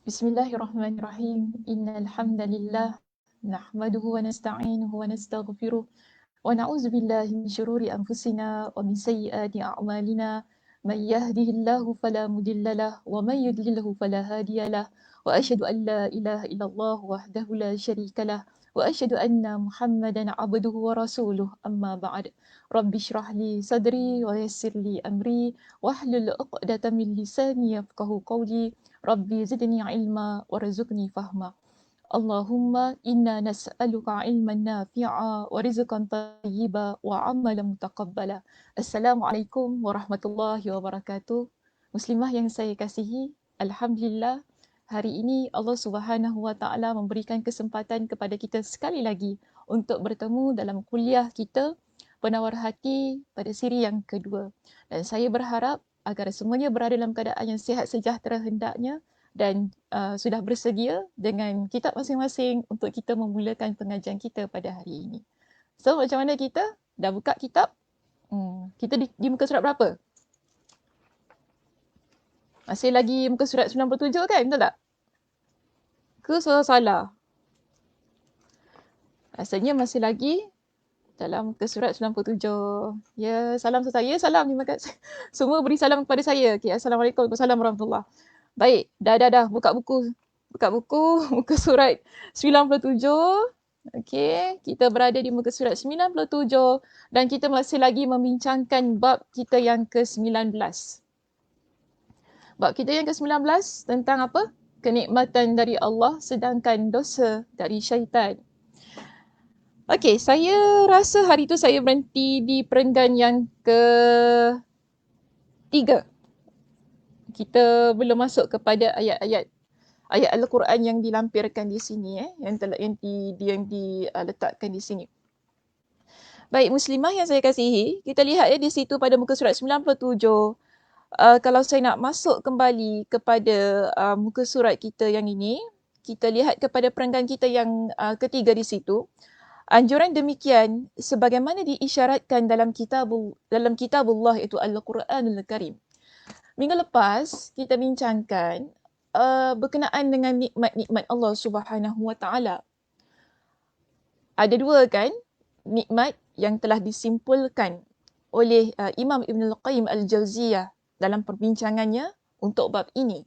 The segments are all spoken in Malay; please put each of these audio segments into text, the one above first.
Bismillahirrahmanirrahim. Innal hamdalillah nahmaduhu wa nasta'inuhu wa nastaghfiruh wa na'udzu billahi min shururi anfusina wa min sayyiati a'malina. May yahdihillahu fala mudilla lahu wa may yudlilhu fala hadiya lahu. Wa asyhadu an la ilaha illallah wahdahu la syarika lahu wa asyhadu anna Muhammadan 'abduhu wa rasuluh. Amma ba'd. Rabbi shrah li sadri wa yassir li amri wahlul 'uqdatam min lisani yafqahu qawli. Rabbi zidni ilma warzuqni fahma. Allahumma inna nas'aluka ilman nafi'a wa rizqan tayyiba wa amalan mutaqabbala. Assalamualaikum warahmatullahi wabarakatuh. Muslimah yang saya kasihi, alhamdulillah hari ini Allah Subhanahu wa taala memberikan kesempatan kepada kita sekali lagi untuk bertemu dalam kuliah kita Penawar Hati pada siri yang kedua. Dan saya berharap agar semuanya berada dalam keadaan yang sihat sejahtera hendaknya dan sudah bersedia dengan kitab masing-masing untuk kita memulakan pengajian kita pada hari ini. So, macam mana kita? Dah buka kitab? Kita di muka surat berapa? Masih lagi muka surat 97 kan? Betul tak? Ke salah? Rasanya masih lagi dalam muka surat 97. Ya, salam saya. Salam, terima kasih. Semua beri salam kepada saya. Okay, Assalamualaikum warahmatullahi. Baik, dah. Buka buku, muka surat 97. Okey, kita berada di muka surat 97 dan kita masih lagi membincangkan bab kita yang ke-19. Bab kita yang ke-19 tentang apa? Kenikmatan dari Allah sedangkan dosa dari syaitan. Okey, saya rasa hari tu saya berhenti di perenggan yang ke-3. Kita belum masuk kepada ayat Al-Quran yang dilampirkan di sini, yang diletakkan di sini. Baik, muslimah yang saya kasihi, kita lihat di situ pada muka surat 97. Kalau saya nak masuk kembali kepada muka surat kita yang ini, kita lihat kepada perenggan kita yang ketiga di situ. Anjuran demikian sebagaimana diisyaratkan dalam kitabullah iaitu Al-Quranul Karim. Minggu lepas kita bincangkan berkenaan dengan nikmat-nikmat Allah Subhanahu Wa Taala. Ada dua kan nikmat yang telah disimpulkan oleh Imam Ibn Al-Qayyim Al-Jauziyah dalam perbincangannya untuk bab ini.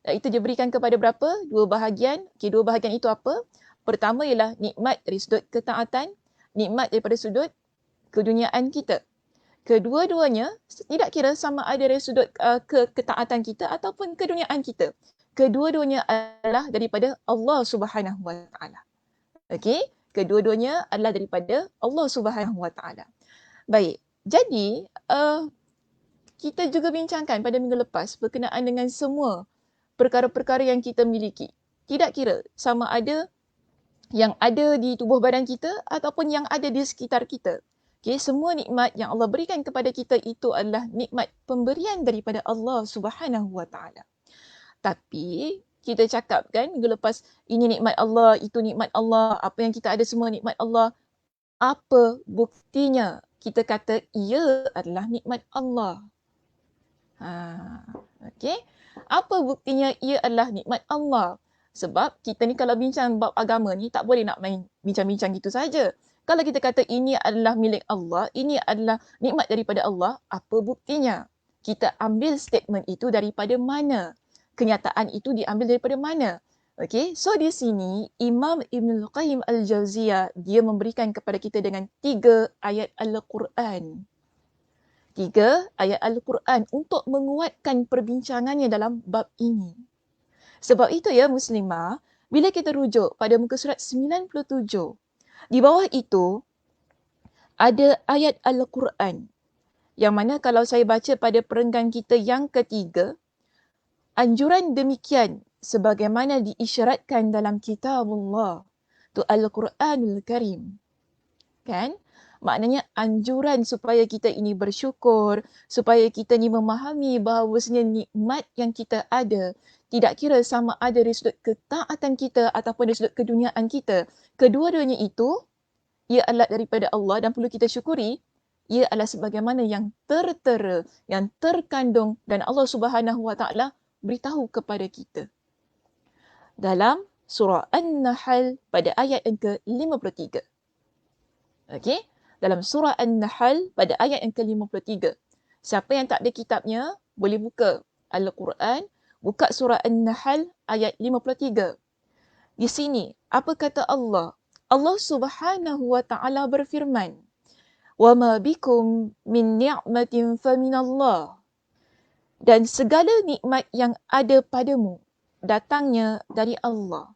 Dan itu diberikan kepada berapa? Dua bahagian. Okey, dua bahagian itu apa? Pertama ialah nikmat dari sudut ketaatan, nikmat daripada sudut keduniaan kita. Kedua-duanya tidak kira sama ada dari sudut ketaatan kita ataupun keduniaan kita. Kedua-duanya adalah daripada Allah Subhanahu Wa Taala. Okey, kedua-duanya adalah daripada Allah Subhanahu Wa Taala. Baik. Jadi, kita juga bincangkan pada minggu lepas berkenaan dengan semua perkara-perkara yang kita miliki. Tidak kira sama ada yang ada di tubuh badan kita ataupun yang ada di sekitar kita. Okay, semua nikmat yang Allah berikan kepada kita itu adalah nikmat pemberian daripada Allah Subhanahu Wa Taala. Tapi kita cakap kan minggu lepas, ini nikmat Allah, itu nikmat Allah, apa yang kita ada semua nikmat Allah. Apa buktinya kita kata ia adalah nikmat Allah? Okay. Apa buktinya ia adalah nikmat Allah? Sebab kita ni kalau bincang bab agama ni tak boleh nak main bincang-bincang gitu saja. Kalau kita kata ini adalah milik Allah, ini adalah nikmat daripada Allah, apa buktinya? Kita ambil statement itu daripada mana? Kenyataan itu diambil daripada mana? Okay, so di sini Imam Ibn Al-Qayyim Al-Jawziyah dia memberikan kepada kita dengan 3 ayat Al-Quran. 3 ayat Al-Quran untuk menguatkan perbincangannya dalam bab ini. Sebab itu ya Muslimah, bila kita rujuk pada muka surat 97, di bawah itu ada ayat Al-Quran yang mana kalau saya baca pada perenggan kita yang ketiga, anjuran demikian sebagaimana diisyaratkan dalam kitabullah, tu Al-Quranul Karim. Kan? Maknanya anjuran supaya kita ini bersyukur, supaya kita ni memahami bahawasanya nikmat yang kita ada, tidak kira sama ada dari sudut ketaatan kita ataupun dari sudut keduniaan kita. Kedua-duanya itu, ia adalah daripada Allah dan perlu kita syukuri, ia adalah sebagaimana yang tertera, yang terkandung dan Allah Subhanahu Wa Taala beritahu kepada kita. Dalam surah An-Nahl pada ayat yang ke-53. Okey? Dalam surah An-Nahl pada ayat yang ke-53. Siapa yang tak ada kitabnya, boleh buka Al-Quran, buka surah An-Nahl ayat 53. Di sini, apa kata Allah? Allah Subhanahu Wa Taala berfirman, "Wa ma bikum min ni'matin faminallah." Dan segala nikmat yang ada padamu datangnya dari Allah.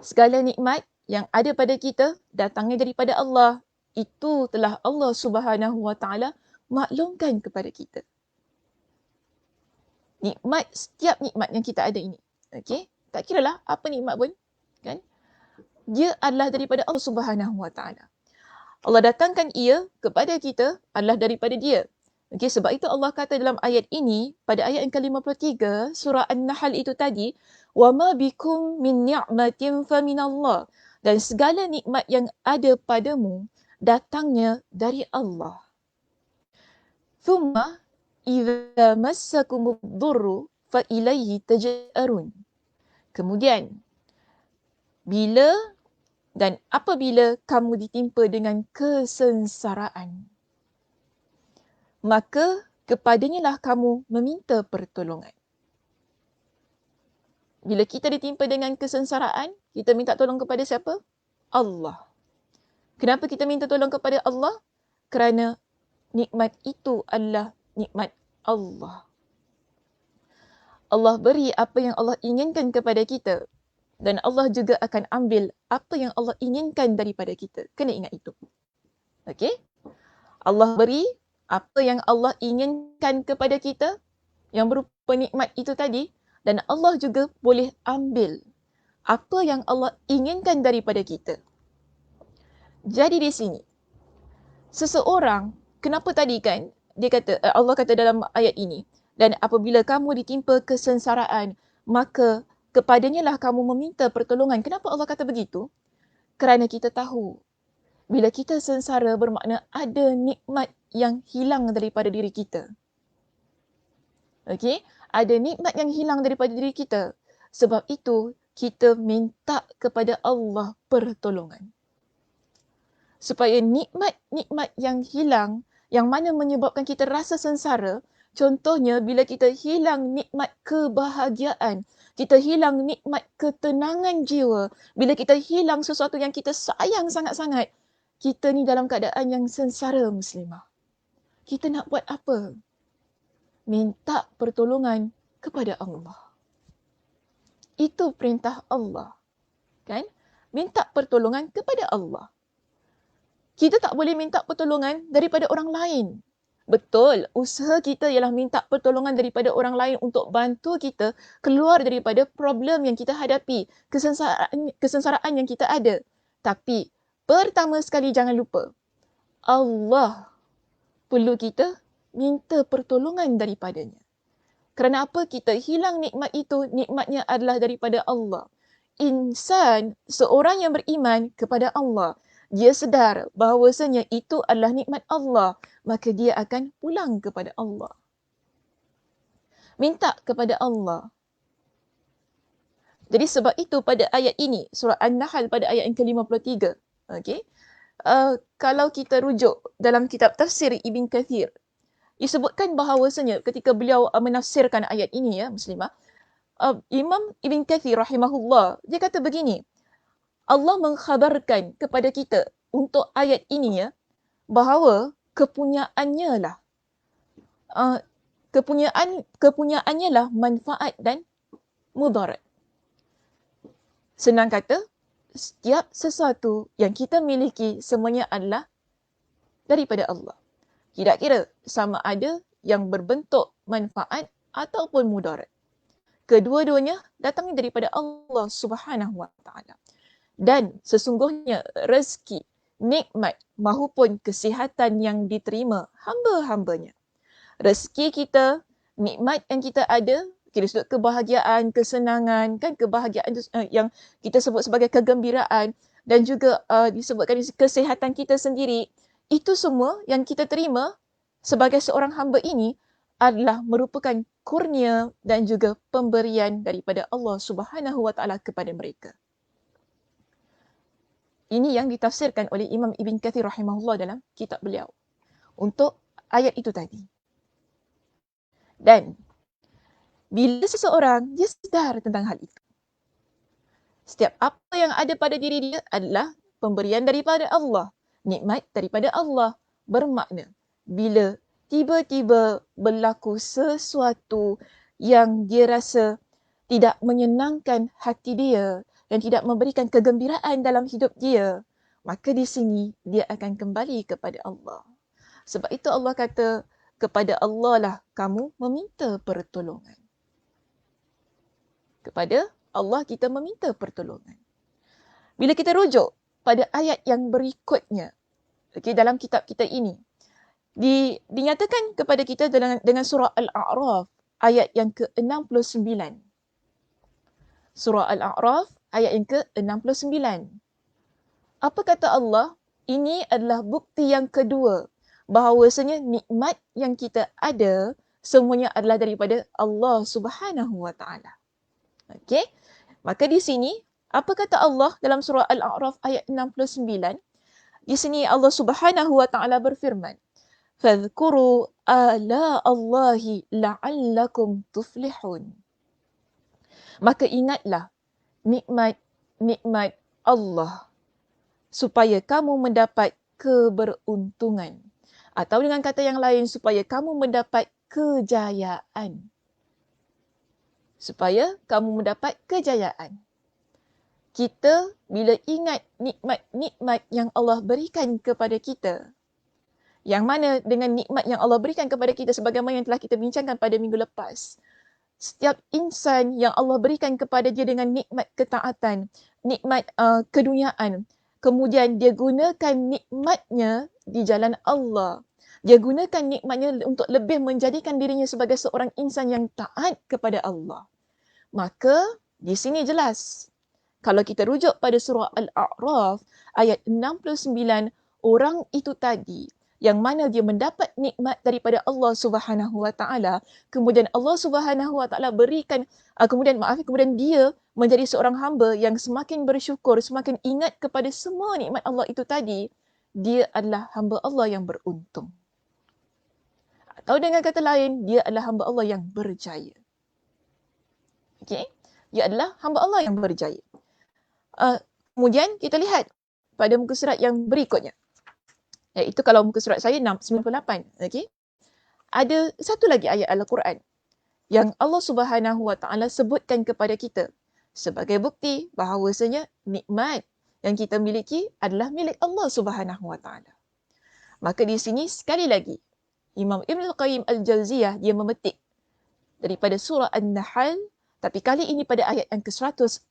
Segala nikmat yang ada pada kita datangnya daripada Allah. Itu telah Allah Subhanahu Wa Taala maklumkan kepada kita. Nikmat, setiap nikmat yang kita ada ini. Okey? Tak kiralah apa nikmat pun. Kan? Dia adalah daripada Allah Subhanahu Wa Taala. Allah datangkan ia kepada kita adalah daripada dia. Okey, sebab itu Allah kata dalam ayat ini, pada ayat yang ke-53, surah An-Nahl itu tadi, وَمَا بِكُمْ مِنْ نِعْمَةٍ فَمِنَ اللَّهِ. Dan segala nikmat yang ada padamu, datangnya dari Allah. ثُمَّ إِذَا مَسَّكُمُ الضُّرُّ فَإِلَيْهِ تَجْأَرُونَ. Kemudian, bila dan apabila kamu ditimpa dengan kesengsaraan, maka kepadanya lah kamu meminta pertolongan. Bila kita ditimpa dengan kesengsaraan, kita minta tolong kepada siapa? Allah. Kenapa kita minta tolong kepada Allah? Kerana nikmat itu adalah nikmat Allah. Allah beri apa yang Allah inginkan kepada kita. Dan Allah juga akan ambil apa yang Allah inginkan daripada kita. Kena ingat itu. Okey? Allah beri apa yang Allah inginkan kepada kita, yang berupa nikmat itu tadi, dan Allah juga boleh ambil apa yang Allah inginkan daripada kita. Jadi di sini, seseorang, kenapa tadi kan, dia kata, Allah kata dalam ayat ini, dan apabila kamu ditimpa kesengsaraan, maka kepadanya lah kamu meminta pertolongan. Kenapa Allah kata begitu? Kerana kita tahu, bila kita sengsara bermakna ada nikmat yang hilang daripada diri kita. Okey? Ada nikmat yang hilang daripada diri kita. Sebab itu, kita minta kepada Allah pertolongan. Supaya nikmat-nikmat yang hilang, yang mana menyebabkan kita rasa sengsara, contohnya bila kita hilang nikmat kebahagiaan, kita hilang nikmat ketenangan jiwa, bila kita hilang sesuatu yang kita sayang sangat-sangat, kita ni dalam keadaan yang sengsara Muslimah. Kita nak buat apa? Minta pertolongan kepada Allah. Itu perintah Allah. Kan? Minta pertolongan kepada Allah. kita tak boleh minta pertolongan daripada orang lain. Betul, usaha kita ialah minta pertolongan daripada orang lain untuk bantu kita keluar daripada problem yang kita hadapi, kesengsaraan yang kita ada. Tapi pertama sekali jangan lupa, Allah perlu kita minta pertolongan daripadanya. Kerana apa? Kita hilang nikmat itu, nikmatnya adalah daripada Allah. Insan, seorang yang beriman kepada Allah, dia sedar bahawasanya itu adalah nikmat Allah, maka dia akan pulang kepada Allah. Minta kepada Allah. Jadi sebab itu pada ayat ini, surah An-Nahl pada ayat yang ke-53, okay? Kalau kita rujuk dalam kitab tafsir Ibn Kathir, disebutkan bahawasanya ketika beliau menafsirkan ayat ini, ya Muslimah, Imam Ibn Kathir rahimahullah, dia kata begini, Allah mengkhabarkan kepada kita untuk ayat ini, ya, bahawa kepunyaannya lah kepunyaannya lah manfaat dan mudarat. Senang kata, setiap sesuatu yang kita miliki semuanya adalah daripada Allah. Tidak kira sama ada yang berbentuk manfaat ataupun mudarat. Kedua-duanya datangnya daripada Allah Subhanahu Wa Taala. Dan sesungguhnya rezeki, nikmat mahupun kesihatan yang diterima hamba-hambanya. Rezeki kita, nikmat yang kita ada, dari sudut kebahagiaan, kesenangan, kan kebahagiaan yang kita sebut sebagai kegembiraan, dan juga disebutkan kesihatan kita sendiri, itu semua yang kita terima sebagai seorang hamba ini adalah merupakan kurnia dan juga pemberian daripada Allah Subhanahu Wa Taala kepada mereka. Ini yang ditafsirkan oleh Imam Ibn Kathir rahimahullah dalam kitab beliau untuk ayat itu tadi. Dan bila seseorang dia sedar tentang hal itu, setiap apa yang ada pada diri dia adalah pemberian daripada Allah, nikmat daripada Allah, bermakna bila tiba-tiba berlaku sesuatu yang dia rasa tidak menyenangkan hati dia dan tidak memberikan kegembiraan dalam hidup dia, maka di sini dia akan kembali kepada Allah. Sebab itu Allah kata, kepada Allah lah kamu meminta pertolongan. Kepada Allah kita meminta pertolongan. Bila kita rujuk pada ayat yang berikutnya, okay, dalam kitab kita ini, dinyatakan kepada kita dengan surah Al-A'raf ayat yang ke-69. Surah Al-A'raf ayat yang ke-69. Apa kata Allah? Ini adalah bukti yang kedua bahawasanya nikmat yang kita ada semuanya adalah daripada Allah Subhanahu Wa Taala. Okey? Maka di sini apa kata Allah dalam surah Al-A'raf ayat 69? Di sini Allah Subhanahu Wa Taala berfirman, "Fadhkuru ala Allahi la'allakum tuflihun." Maka ingatlah nikmat Allah supaya kamu mendapat keberuntungan. Atau dengan kata yang lain, supaya kamu mendapat kejayaan. Supaya kamu mendapat kejayaan. Kita bila ingat nikmat-nikmat yang Allah berikan kepada kita, yang mana dengan nikmat yang Allah berikan kepada kita sebagaimana yang telah kita bincangkan pada minggu lepas, setiap insan yang Allah berikan kepada dia dengan nikmat ketaatan, nikmat keduniaan, kemudian dia gunakan nikmatnya di jalan Allah. Dia gunakan nikmatnya untuk lebih menjadikan dirinya sebagai seorang insan yang taat kepada Allah. Maka di sini jelas, kalau kita rujuk pada surah Al-A'raf ayat 69, orang itu tadi yang mana dia mendapat nikmat daripada Allah Subhanahu Wa Taala, kemudian Allah Subhanahu Wa Taala berikan kemudian dia menjadi seorang hamba yang semakin bersyukur, semakin ingat kepada semua nikmat Allah itu tadi, dia adalah hamba Allah yang beruntung. Atau dengan kata lain, dia adalah hamba Allah yang berjaya. Okey? Dia adalah hamba Allah yang berjaya. Kemudian kita lihat pada muka surat yang berikutnya. Iaitu kalau muka surat saya 98. Okay? Ada satu lagi ayat Al-Quran yang Allah Subhanahu Wa Taala sebutkan kepada kita sebagai bukti bahawasanya nikmat yang kita miliki adalah milik Allah Subhanahu Wa Taala. Maka di sini sekali lagi Imam Ibn Al-Qayyim Al-Jauziyah dia memetik daripada surah An-Nahl, tapi kali ini pada ayat yang ke-114.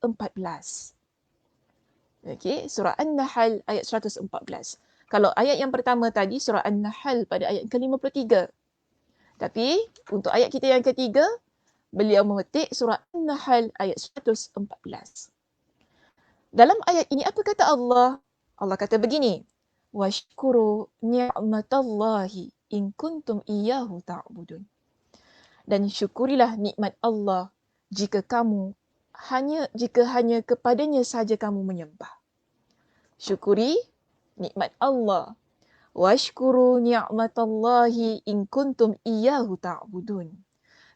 Okey, surah An-Nahl ayat 114. Kalau ayat yang pertama tadi surah An-Nahl pada ayat ke-53. Tapi untuk ayat kita yang ketiga, beliau memetik surah An-Nahl ayat 114. Dalam ayat ini apa kata Allah? Allah kata begini, washkuru ni'matallahi in kuntum iyyahu ta'budun. Dan syukurilah nikmat Allah jika hanya kepadanya saja kamu menyembah. Syukuri nikmat Allah. Washkuru ni'matallahi in kuntum iyyahu ta'budun.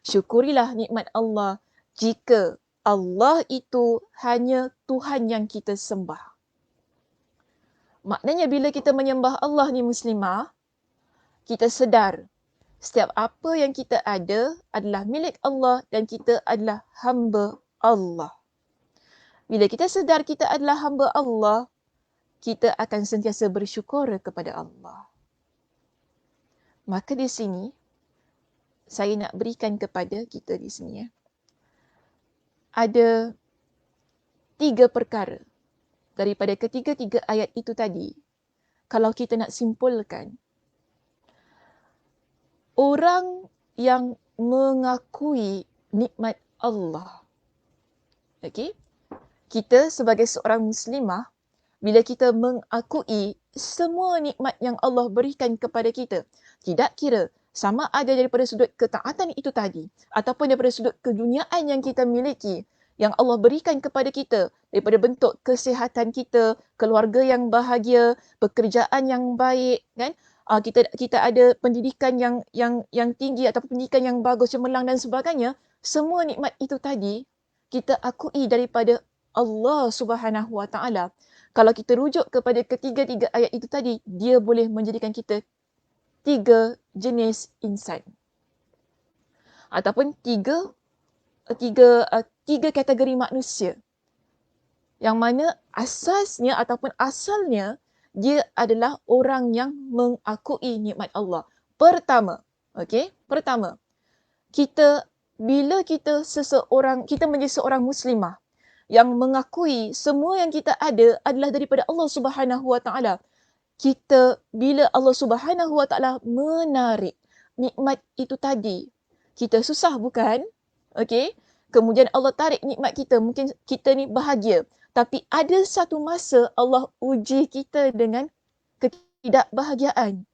Syukurilah nikmat Allah jika Allah itu hanya Tuhan yang kita sembah. Maknanya bila kita menyembah Allah ni muslimah, kita sedar setiap apa yang kita ada adalah milik Allah dan kita adalah hamba Allah. Bila kita sedar kita adalah hamba Allah, kita akan sentiasa bersyukur kepada Allah. Maka di sini, saya nak berikan kepada kita di sini. Ada 3 perkara daripada ketiga-tiga ayat itu tadi. Kalau kita nak simpulkan, orang yang mengakui nikmat Allah. Okey? Kita sebagai seorang muslimah, bila kita mengakui semua nikmat yang Allah berikan kepada kita, tidak kira sama ada daripada sudut ketaatan itu tadi ataupun daripada sudut keduniaan yang kita miliki, yang Allah berikan kepada kita daripada bentuk kesihatan kita, keluarga yang bahagia, pekerjaan yang baik, kan? Kita ada pendidikan yang tinggi atau pendidikan yang bagus, cemerlang dan sebagainya. Semua nikmat itu tadi kita akui daripada Allah Subhanahu Wa Taala. Kalau kita rujuk kepada ketiga-tiga ayat itu tadi, dia boleh menjadikan kita 3 jenis insan. Ataupun tiga kategori manusia. Yang mana asasnya ataupun asalnya, dia adalah orang yang mengakui nikmat Allah. Pertama, bila kita menjadi seorang muslimah yang mengakui semua yang kita ada adalah daripada Allah Subhanahu Wa Taala. Bila Allah Subhanahu Wa Taala menarik nikmat itu tadi, kita susah bukan? Okey? Kemudian Allah tarik nikmat kita, mungkin kita ni bahagia. Tapi ada satu masa Allah uji kita dengan ketidakbahagiaan.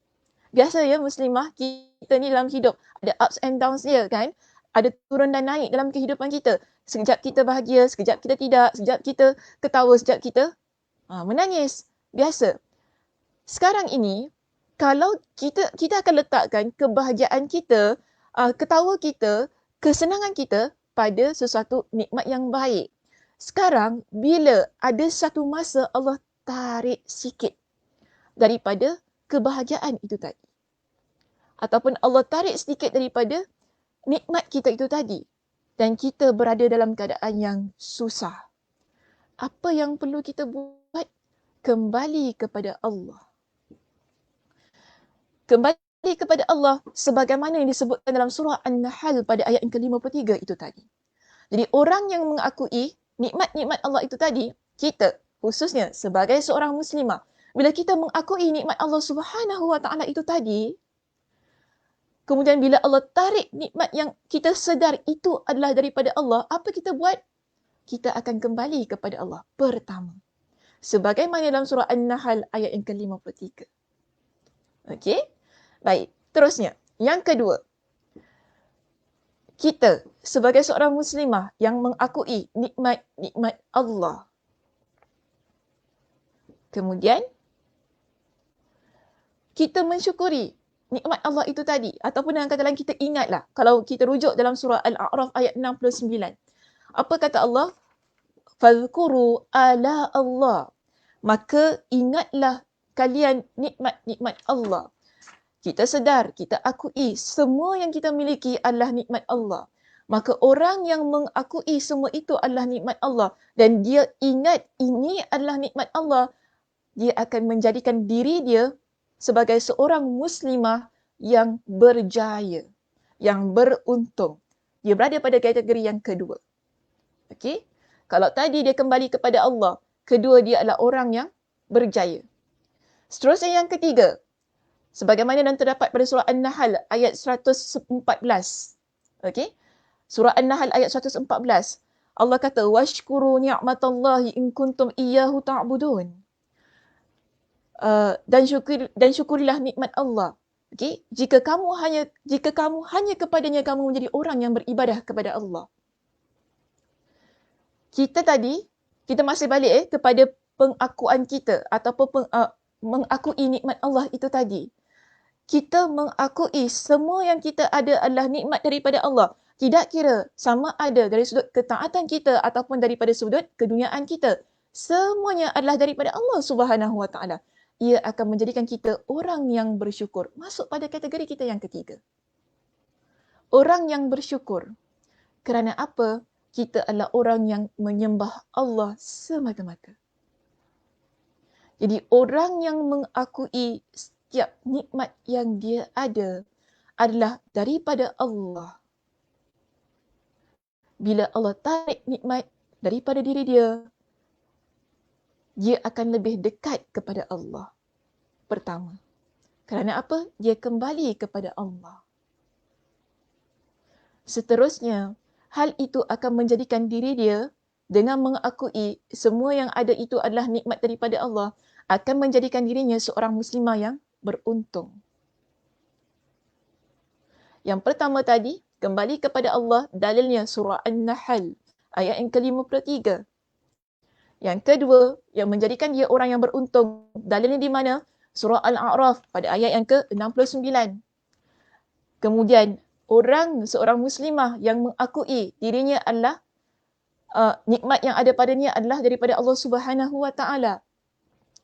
Biasa ya muslimah, kita ni dalam hidup ada ups and downs dia kan? Ada turun dan naik dalam kehidupan kita. Sekejap kita bahagia, sekejap kita tidak, sekejap kita ketawa, sekejap kita menangis. Biasa. Sekarang ini, kalau kita akan letakkan kebahagiaan kita, ketawa kita, kesenangan kita pada sesuatu nikmat yang baik. Sekarang, bila ada satu masa Allah tarik sikit daripada kebahagiaan itu tadi. Ataupun Allah tarik sedikit daripada nikmat kita itu tadi. Dan kita berada dalam keadaan yang susah. Apa yang perlu kita buat? Kembali kepada Allah. Kembali kepada Allah sebagaimana yang disebutkan dalam surah An-Nahl pada ayat yang ke-53 itu tadi. Jadi orang yang mengakui nikmat-nikmat Allah itu tadi, kita khususnya sebagai seorang muslimah, bila kita mengakui nikmat Allah Subhanahu Wa Taala itu tadi, kemudian bila Allah tarik nikmat yang kita sedar itu adalah daripada Allah, apa kita buat? Kita akan kembali kepada Allah pertama. Sebagaimana dalam surah An-Nahl ayat yang ke-53. Okey? Baik, terusnya. Yang kedua, kita sebagai seorang muslimah yang mengakui nikmat-nikmat Allah. Kemudian, kita mensyukuri nikmat Allah itu tadi. Ataupun dengan kata lain, kita ingatlah. Kalau kita rujuk dalam surah Al-A'raf ayat 69. Apa kata Allah? Fadhkuru ala Allah. Maka ingatlah kalian nikmat-nikmat Allah. Kita sedar, kita akui semua yang kita miliki adalah nikmat Allah. Maka orang yang mengakui semua itu adalah nikmat Allah dan dia ingat ini adalah nikmat Allah, dia akan menjadikan diri dia sebagai seorang muslimah yang berjaya, yang beruntung. Dia berada pada kategori yang kedua. Okey? Kalau tadi dia kembali kepada Allah, kedua dia adalah orang yang berjaya. Seterusnya yang ketiga, sebagaimana yang terdapat pada surah An-Nahl ayat 114. Okey? Surah An-Nahl ayat 114. Allah kata, "Washkuru ni'matallahi in kuntum iyyahu ta'budun." Dan syukurilah nikmat Allah. Okey? Jika kamu hanya kepadanya kamu menjadi orang yang beribadah kepada Allah. Kita masih balik kepada pengakuan kita ataupun mengakui nikmat Allah itu tadi. Kita mengakui semua yang kita ada adalah nikmat daripada Allah. Tidak kira sama ada dari sudut ketaatan kita ataupun daripada sudut keduniaan kita. Semuanya adalah daripada Allah Subhanahu Wa Taala. Ia akan menjadikan kita orang yang bersyukur. Masuk pada kategori kita yang ketiga. Orang yang bersyukur. Kerana apa? Kita adalah orang yang menyembah Allah semata-mata. Jadi orang yang mengakui setiap nikmat yang dia ada adalah daripada Allah. Bila Allah tarik nikmat daripada diri dia, dia akan lebih dekat kepada Allah. Pertama. Kerana apa? Dia kembali kepada Allah. Seterusnya, hal itu akan menjadikan diri dia dengan mengakui semua yang ada itu adalah nikmat daripada Allah, akan menjadikan dirinya seorang muslimah yang beruntung. Yang pertama tadi, kembali kepada Allah, dalilnya surah An-Nahl, ayat yang ke-53. Yang kedua, yang menjadikan dia orang yang beruntung, dalilnya di mana? Surah Al-A'raf pada ayat yang ke-69. Kemudian, seorang muslimah yang mengakui dirinya adalah nikmat yang ada padanya adalah daripada Allah Subhanahu Wa Taala.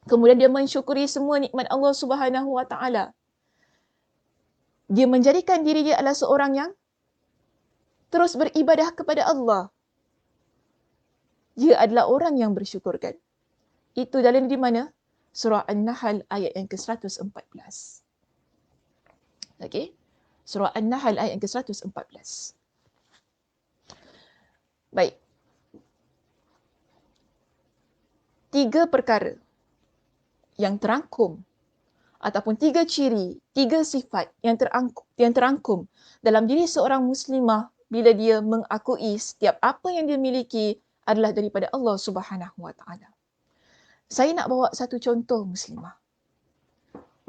Kemudian dia mensyukuri semua nikmat Allah Subhanahu Wa Taala. Dia menjadikan diri dia adalah seorang yang terus beribadah kepada Allah. Dia adalah orang yang bersyukur kan. Itu dalil di mana? Surah An-Nahl ayat yang ke-114. Okey. Surah An-Nahl ayat yang ke-114. Baik. 3 perkara yang terangkum ataupun 3 ciri, 3 sifat yang terangkum dalam diri seorang muslimah bila dia mengakui setiap apa yang dia miliki adalah daripada Allah Subhanahu Wa Taala. Saya nak bawa satu contoh muslimah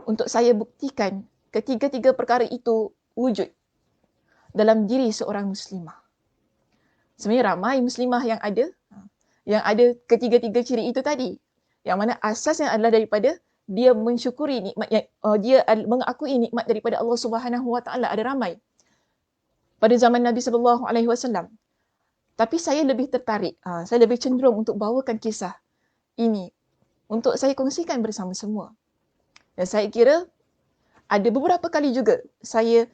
untuk saya buktikan ketiga-tiga perkara itu wujud dalam diri seorang muslimah. Sebenarnya ramai muslimah yang ada ketiga-tiga ciri itu tadi. Yang mana asasnya adalah daripada dia mensyukuri nikmat dia mengakui nikmat daripada Allah Subhanahu Wa Taala. Ada ramai pada zaman Nabi sallallahu alaihi wasallam. Tapi saya lebih tertarik, saya lebih cenderung untuk bawakan kisah ini untuk saya kongsikan bersama semua. Dan saya kira ada beberapa kali juga saya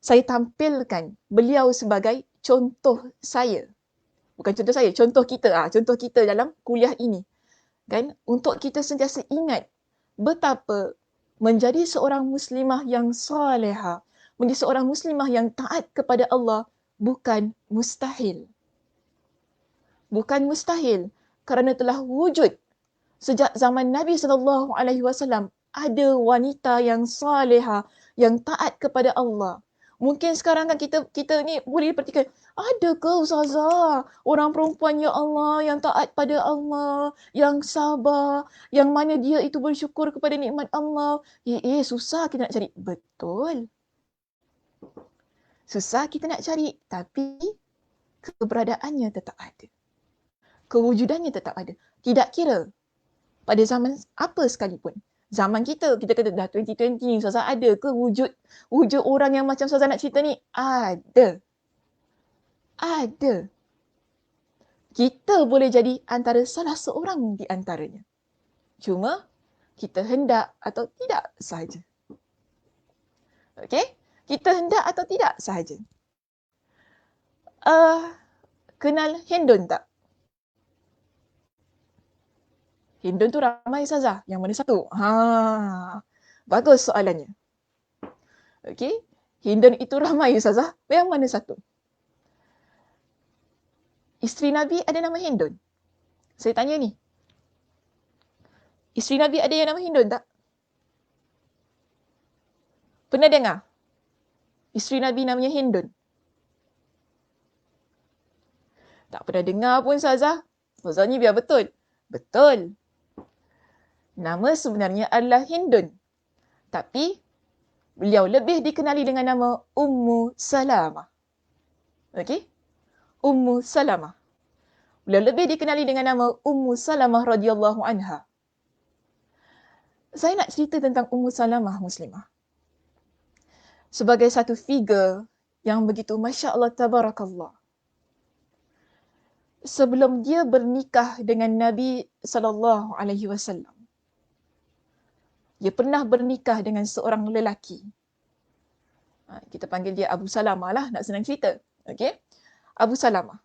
tampilkan beliau sebagai contoh saya. Bukan contoh saya, contoh kita dalam kuliah ini. Kan? Untuk kita sentiasa ingat betapa menjadi seorang muslimah yang salihah, menjadi seorang muslimah yang taat kepada Allah bukan mustahil. Bukan mustahil kerana telah wujud sejak zaman Nabi SAW ada wanita yang salihah, yang taat kepada Allah. Mungkin sekarang kan kita ni boleh perhatikan, ada ke Ustazah orang perempuan ya Allah yang taat pada Allah, yang sabar, yang mana dia itu bersyukur kepada nikmat Allah. Susah kita nak cari. Betul. Susah kita nak cari, tapi keberadaannya tetap ada. Kewujudannya tetap ada. Tidak kira pada zaman apa sekalipun. Zaman kita kata dah 2020 ni, Ustazah ada ke wujud orang yang macam Ustazah nak cerita ni? Ada. Ada. Kita boleh jadi antara salah seorang di antaranya. Cuma kita hendak atau tidak sahaja. Okey? Kita hendak atau tidak sahaja. Kenal Hindun tak? Hindun tu ramai Ustazah. Yang mana satu? Bagus soalannya. Okey. Hindun itu ramai Ustazah. Yang mana satu? Isteri Nabi ada nama Hindun. Saya tanya ni. Isteri Nabi ada yang nama Hindun tak? Pernah dengar? Isteri Nabi namanya Hindun. Tak pernah dengar pun Ustazah. Ustazah ni biar betul. Betul. Nama sebenarnya adalah Hindun. Tapi beliau lebih dikenali dengan nama Ummu Salamah. Okey? Ummu Salamah. Beliau lebih dikenali dengan nama Ummu Salamah radhiyallahu anha. Saya nak cerita tentang Ummu Salamah Muslimah. Sebagai satu figure yang begitu Masya Allah Tabarakallah. Sebelum dia bernikah dengan Nabi SAW, dia pernah bernikah dengan seorang lelaki. Kita panggil dia Abu Salamah lah, nak senang cerita. Okay? Abu Salamah.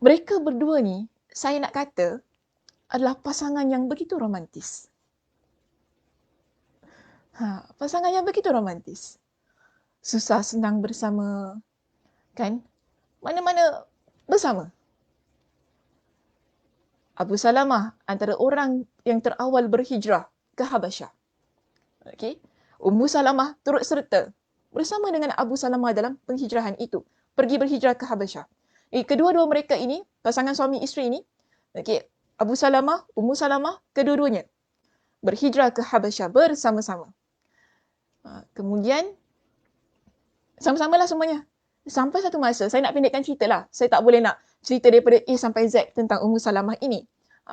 Mereka berdua ni, saya nak kata, adalah pasangan yang begitu romantis. Pasangan yang begitu romantis. Susah senang bersama, kan? Mana-mana bersama. Abu Salamah antara orang yang terawal berhijrah ke Habasyah. Okay? Ummu Salamah turut serta bersama dengan Abu Salamah dalam penghijrahan itu. Pergi berhijrah ke Habasyah. Kedua-dua mereka ini, pasangan suami isteri ini, okay, Abu Salamah, Ummu Salamah, kedua-duanya berhijrah ke Habasyah bersama-sama. Kemudian, sama-samalah semuanya. Sampai satu masa, saya nak pendekkan cerita lah. Saya tak boleh nak cerita daripada A sampai Z tentang Ummu Salamah ini.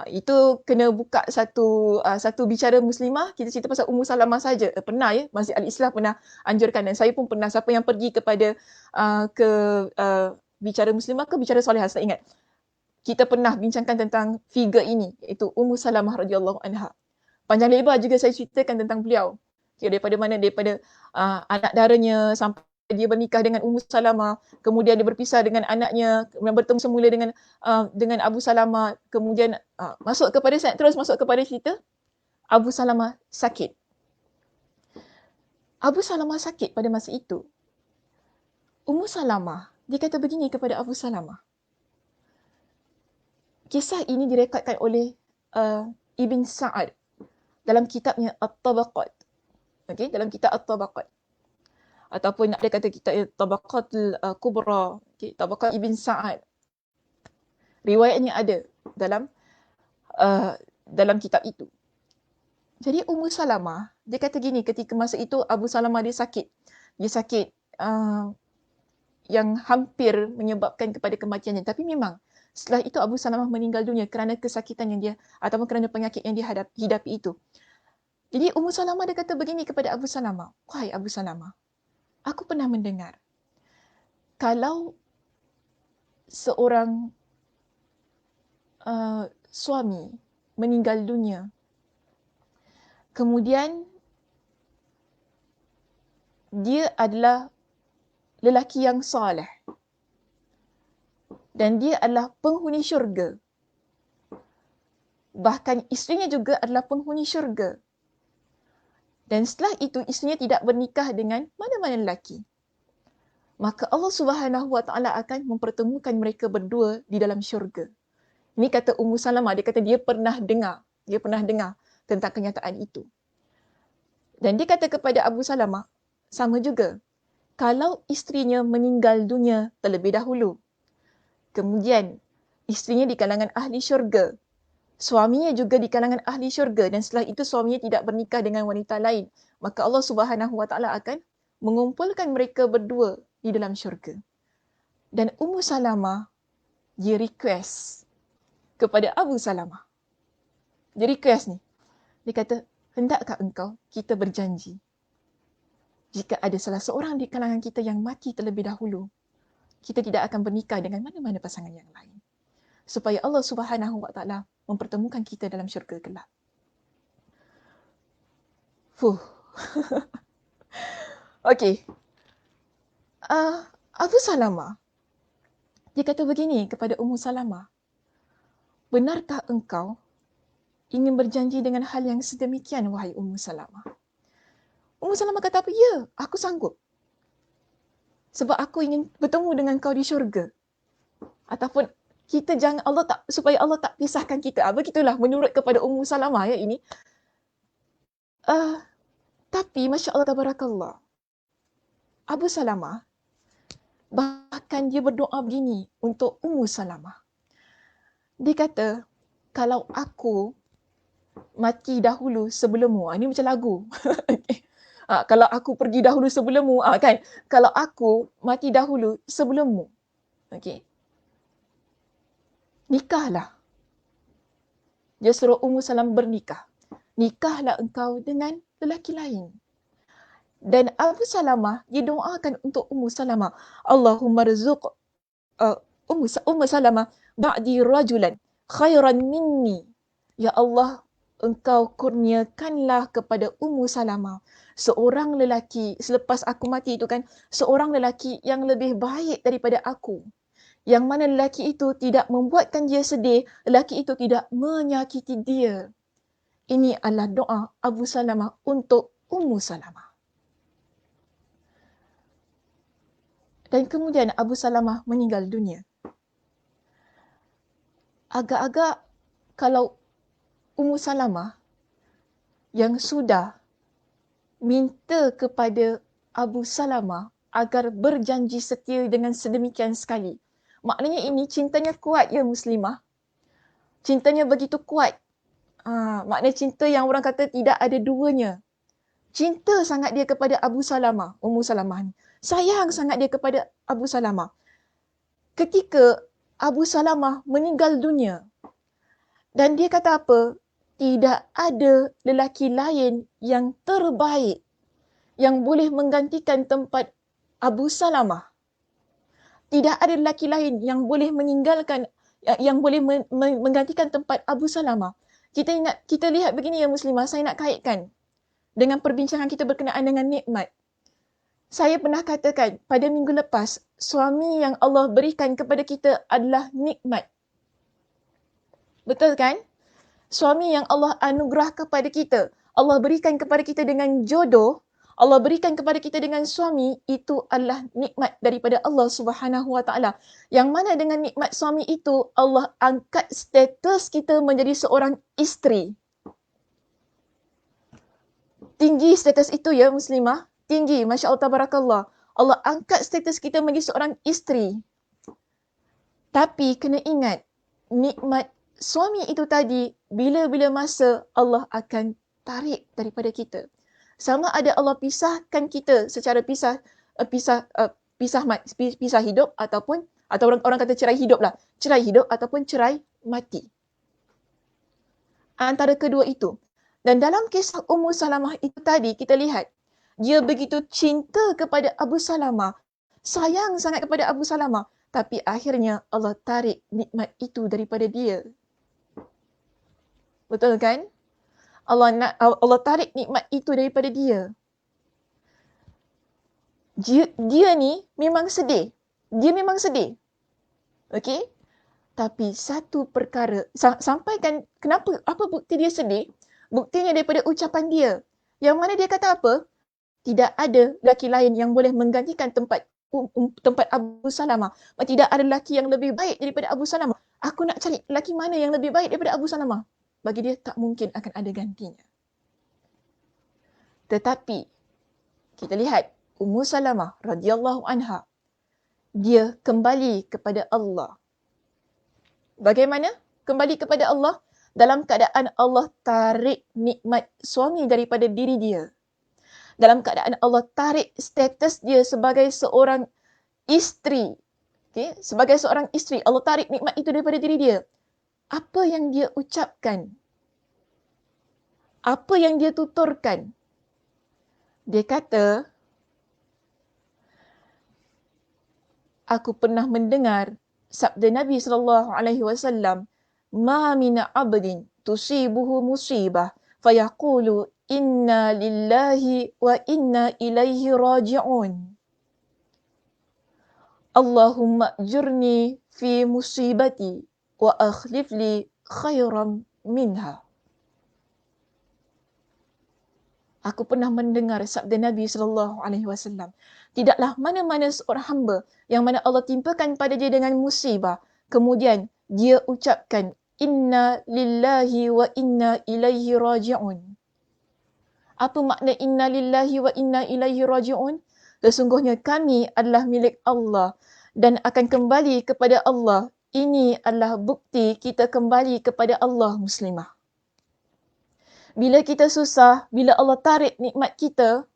Itu kena buka satu bicara muslimah, kita cerita pasal Ummu Salamah saja. Pernah ya, Masjid Al-Islah pernah anjurkan dan saya pun pernah. Siapa yang pergi kepada bicara muslimah ke bicara solehah, saya ingat. Kita pernah bincangkan tentang figure ini, iaitu Ummu Salamah radhiyallahu anha. Panjang lebar juga saya ceritakan tentang beliau. Daripada mana? Daripada anak daranya sampai dia bernikah dengan Ummu Salamah, kemudian dia berpisah dengan anaknya, kemudian bertemu semula dengan Abu Salamah, kemudian terus masuk kepada cerita Abu Salamah sakit. Abu Salamah sakit pada masa itu. Ummu Salamah, dia kata begini kepada Abu Salamah. Kisah ini direkodkan oleh Ibn Sa'ad dalam kitabnya At-Tabaqat. Okay, dalam kitab At-Tabaqat. Ataupun ada kata kitab Tabaqatul Kubra, okay, Tabaqat Ibn Sa'ad. Riwayatnya ada dalam kitab itu. Jadi Ummu Salamah, dia kata gini ketika masa itu Abu Salamah dia sakit. Dia sakit yang hampir menyebabkan kepada kematiannya. Tapi memang setelah itu Abu Salamah meninggal dunia kerana kesakitan yang dia ataupun kerana penyakit yang dia hidapi itu. Jadi Ummu Salamah dia kata begini kepada Abu Salamah. Wahai Abu Salamah, aku pernah mendengar kalau seorang suami meninggal dunia, kemudian dia adalah lelaki yang soleh dan dia adalah penghuni syurga. Bahkan isterinya juga adalah penghuni syurga. Dan setelah itu isterinya tidak bernikah dengan mana-mana lelaki. Maka Allah Subhanahu Wa Taala akan mempertemukan mereka berdua di dalam syurga. Ini kata Ummu Salamah, dia kata dia pernah dengar tentang kenyataan itu. Dan dia kata kepada Abu Salamah, sama juga. Kalau isterinya meninggal dunia terlebih dahulu, kemudian isterinya di kalangan ahli syurga, suaminya juga di kalangan ahli syurga dan setelah itu suaminya tidak bernikah dengan wanita lain, maka Allah Subhanahu Wa Taala akan mengumpulkan mereka berdua di dalam syurga. Dan Ummu Salamah dia request kepada Abu Salamah. Dia request ni. Dia kata, hendakkah engkau kita berjanji jika ada salah seorang di kalangan kita yang mati terlebih dahulu, kita tidak akan bernikah dengan mana-mana pasangan yang lain. Supaya Allah Subhanahu Wa Taala mempertemukan kita dalam syurga kelak. Okey. Abu Salamah, dia kata begini kepada Ummu Salamah, benarkah engkau ingin berjanji dengan hal yang sedemikian, wahai Ummu Salamah? Ummu Salamah kata apa? Ya, aku sanggup. Sebab aku ingin bertemu dengan kau di syurga. Ataupun kita jangan supaya Allah tak pisahkan kita. Begitulah menurut kepada Ummu Salamah ya ini. Tapi Masya Allah Tabarakallah, Abu Salamah bahkan dia berdoa begini untuk Ummu Salamah. Dia kata, kalau aku mati dahulu sebelummu. Ini macam lagu. Okay. Kalau aku pergi dahulu sebelummu, kan? Kalau aku mati dahulu sebelummu. Okay. Nikahlah. Dia suruh Ummu Salamah bernikah. Nikahlah engkau dengan lelaki lain. Dan Abu Salamah, dia doakan untuk Ummu Salamah. Allahumma rzuq Ummu Salamah ba'di rajulan khairan minni. Ya Allah, engkau kurniakanlah kepada Ummu Salamah seorang lelaki selepas aku mati itu kan, seorang lelaki yang lebih baik daripada aku. Yang mana lelaki itu tidak membuatkan dia sedih, lelaki itu tidak menyakiti dia. Ini adalah doa Abu Salamah untuk Ummu Salamah. Dan kemudian Abu Salamah meninggal dunia. Agak-agak kalau Ummu Salamah yang sudah minta kepada Abu Salamah agar berjanji setia dengan sedemikian sekali. Maknanya ini cintanya kuat ya Muslimah. Cintanya begitu kuat. Maknanya cinta yang orang kata tidak ada duanya. Cinta sangat dia kepada Abu Salamah, Ummu Salamah ni. Sayang sangat dia kepada Abu Salamah. Ketika Abu Salamah meninggal dunia, dan dia kata apa? Tidak ada lelaki lain yang terbaik yang boleh menggantikan tempat Abu Salamah. Tidak ada lelaki lain yang boleh menggantikan tempat Abu Salamah. Kita lihat begini ya Muslimah, saya nak kaitkan dengan perbincangan kita berkenaan dengan nikmat. Saya pernah katakan pada minggu lepas, suami yang Allah berikan kepada kita adalah nikmat. Betul kan? Suami yang Allah anugerah kepada kita, Allah berikan kepada kita dengan jodoh, Allah berikan kepada kita dengan suami, itu adalah nikmat daripada Allah Subhanahu Wa Taala. Yang mana dengan nikmat suami itu, Allah angkat status kita menjadi seorang isteri. Tinggi status itu ya Muslimah. Tinggi, Masya Allah Tabarakallah. Allah angkat status kita menjadi seorang isteri. Tapi kena ingat, nikmat suami itu tadi, bila-bila masa Allah akan tarik daripada kita. Sama ada Allah pisahkan kita secara pisah hidup atau orang kata cerai hidup lah. Cerai hidup ataupun cerai mati. Antara kedua itu. Dan dalam kisah Ummu Salamah itu tadi, kita lihat, dia begitu cinta kepada Abu Salamah, sayang sangat kepada Abu Salamah, tapi akhirnya Allah tarik nikmat itu daripada dia. Betul kan? Allah tarik nikmat itu daripada dia. Dia ni memang sedih. Dia memang sedih. Okey? Tapi satu perkara, sampaikan kenapa, apa bukti dia sedih? Buktinya daripada ucapan dia. Yang mana dia kata apa? Tidak ada lelaki lain yang boleh menggantikan tempat Abu Salamah. Tidak ada lelaki yang lebih baik daripada Abu Salamah. Aku nak cari lelaki mana yang lebih baik daripada Abu Salamah. Bagi dia tak mungkin akan ada gantinya. Tetapi kita lihat Ummu Salamah radhiyallahu anha, dia kembali kepada Allah. Bagaimana kembali kepada Allah? Dalam keadaan Allah tarik nikmat suami daripada diri dia. Dalam keadaan Allah tarik status dia sebagai seorang isteri. Okay? Sebagai seorang isteri, Allah tarik nikmat itu daripada diri dia. Apa yang dia ucapkan? Apa yang dia tuturkan? Dia kata, aku pernah mendengar sabda Nabi SAW, "Ma min 'abdin tusibuhu musibah fayaqulu inna lillahi wa inna ilaihi raji'un." Allahumma ajurni fi musibati wa akhlif li khairan minha. Aku pernah mendengar sabda Nabi SAW. Tidaklah mana-mana seorang hamba yang mana Allah timpakan pada dia dengan musibah, kemudian dia ucapkan inna lillahi wa inna ilaihi raji'un. Apa makna inna lillahi wa inna ilaihi raji'un? Sesungguhnya kami adalah milik Allah dan akan kembali kepada Allah. Ini adalah bukti kita kembali kepada Allah, muslimah. Bila kita susah, bila Allah tarik nikmat kita,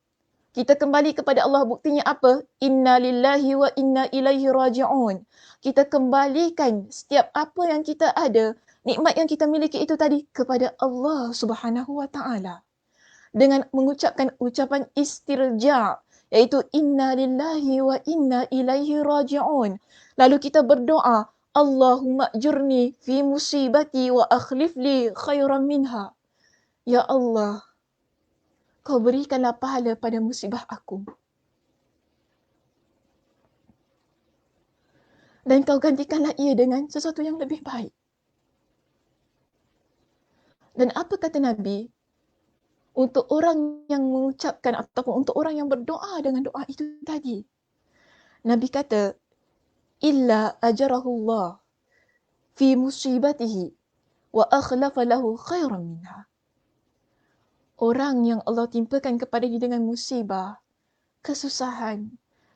kita kembali kepada Allah. Buktinya apa? Inna lillahi wa inna ilaihi raji'un. Kita kembalikan setiap apa yang kita ada, nikmat yang kita miliki itu tadi kepada Allah Subhanahu wa taala. Dengan mengucapkan ucapan istirja, iaitu inna lillahi wa inna ilaihi raji'un. Lalu kita berdoa, Allahumma ajurni fi musibati wa akhlif li khairan minha. Ya Allah, Kau berikanlah pahala pada musibah aku. Dan Kau gantikanlah ia dengan sesuatu yang lebih baik. Dan apa kata Nabi? Untuk orang yang mengucapkan ataupun untuk orang yang berdoa dengan doa itu tadi. Nabi kata, illa ajarahullah fi musibatihi wa akhlafa lahu khairan minha. Orang yang Allah timpakan kepada dia dengan musibah, kesusahan,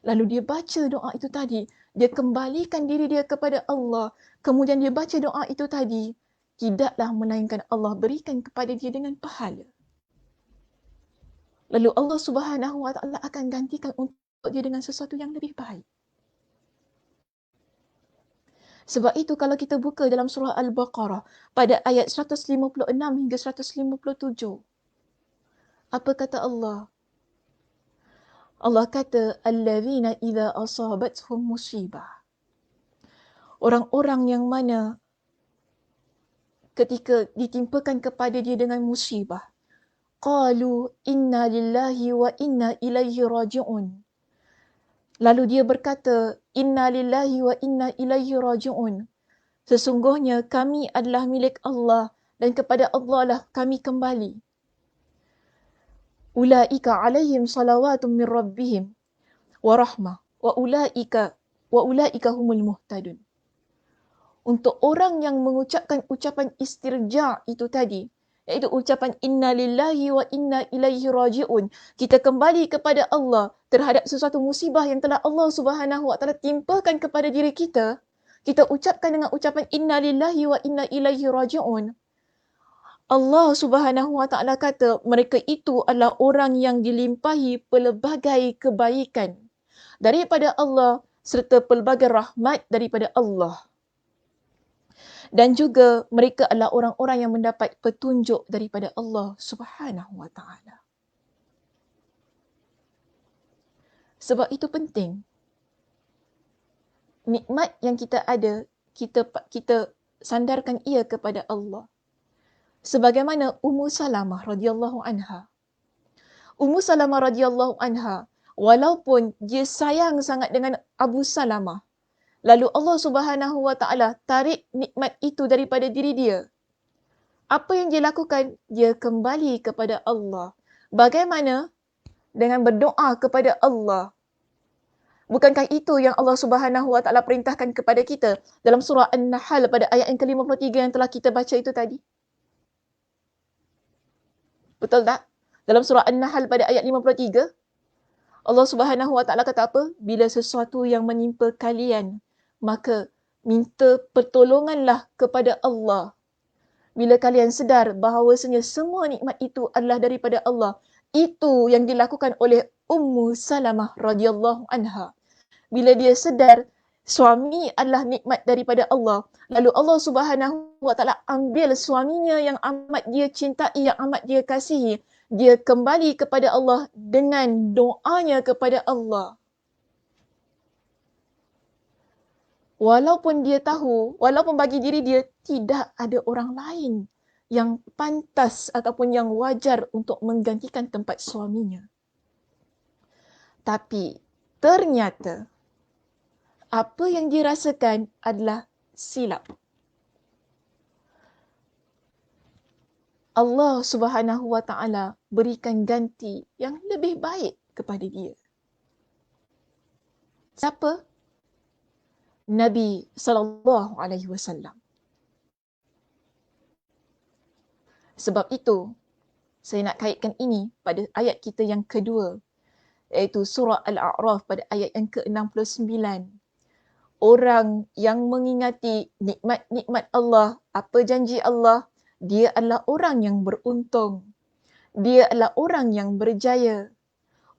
lalu dia baca doa itu tadi, dia kembalikan diri dia kepada Allah, kemudian dia baca doa itu tadi, tidaklah melainkan Allah berikan kepada dia dengan pahala. Lalu Allah Subhanahu wa taala akan gantikan untuk dia dengan sesuatu yang lebih baik. Sebab itu kalau kita buka dalam surah Al-Baqarah pada ayat 156 hingga 157, apa kata Allah? Allah kata, allazina idza asabathum musibah. Orang-orang yang mana ketika ditimpakan kepada dia dengan musibah, qalu inna lillahi wa inna ilaihi raji'un. Lalu dia berkata, inna lillahi wa inna ilaihi raji'un. Sesungguhnya kami adalah milik Allah dan kepada Allah lah kami kembali. Ulaika alaihim salawatun min rabbihim wa rahmah wa ulaika humul muhtadun. Untuk orang yang mengucapkan ucapan istirja itu tadi, iaitu ucapan inna lillahi wa inna ilaihi raji'un, kita kembali kepada Allah terhadap sesuatu musibah yang telah Allah Subhanahu wa taala timpakan kepada diri kita, kita ucapkan dengan ucapan inna lillahi wa inna ilaihi raji'un. Allah Subhanahu wa taala kata mereka itu adalah orang yang dilimpahi pelbagai kebaikan daripada Allah serta pelbagai rahmat daripada Allah. Dan juga mereka adalah orang-orang yang mendapat petunjuk daripada Allah Subhanahu wa taala. Sebab itu penting. Nikmat yang kita ada, kita sandarkan ia kepada Allah. Sebagaimana Ummu Salamah radhiyallahu anha. Ummu Salamah radhiyallahu anha, walaupun dia sayang sangat dengan Abu Salamah, lalu Allah Subhanahu wa taala tarik nikmat itu daripada diri dia. Apa yang dia lakukan? Dia kembali kepada Allah. Bagaimana? Dengan berdoa kepada Allah. Bukankah itu yang Allah Subhanahu wa taala perintahkan kepada kita dalam surah An-Nahl pada ayat yang ke-53 yang telah kita baca itu tadi? Betul tak? Dalam surah An-Nahl pada ayat 53, Allah Subhanahu wa taala kata apa? Bila sesuatu yang menimpa kalian, maka minta pertolonganlah kepada Allah. Bila kalian sedar bahawasanya semua nikmat itu adalah daripada Allah. Itu yang dilakukan oleh Ummu Salamah radhiyallahu anha. Bila dia sedar suami adalah nikmat daripada Allah, lalu Allah Subhanahu wa taala ambil suaminya yang amat dia cintai, yang amat dia kasihi, dia kembali kepada Allah dengan doanya kepada Allah. Walaupun dia tahu, walaupun bagi diri dia tidak ada orang lain yang pantas ataupun yang wajar untuk menggantikan tempat suaminya. Tapi ternyata apa yang dia rasakan adalah silap. Allah Subhanahu wa taala berikan ganti yang lebih baik kepada dia. Siapa? Nabi sallallahu alaihi wasallam. Sebab itu, saya nak kaitkan ini pada ayat kita yang kedua, iaitu surah Al-A'raf pada ayat yang ke-69. Orang yang mengingati nikmat-nikmat Allah, apa janji Allah, dia adalah orang yang beruntung. Dia adalah orang yang berjaya.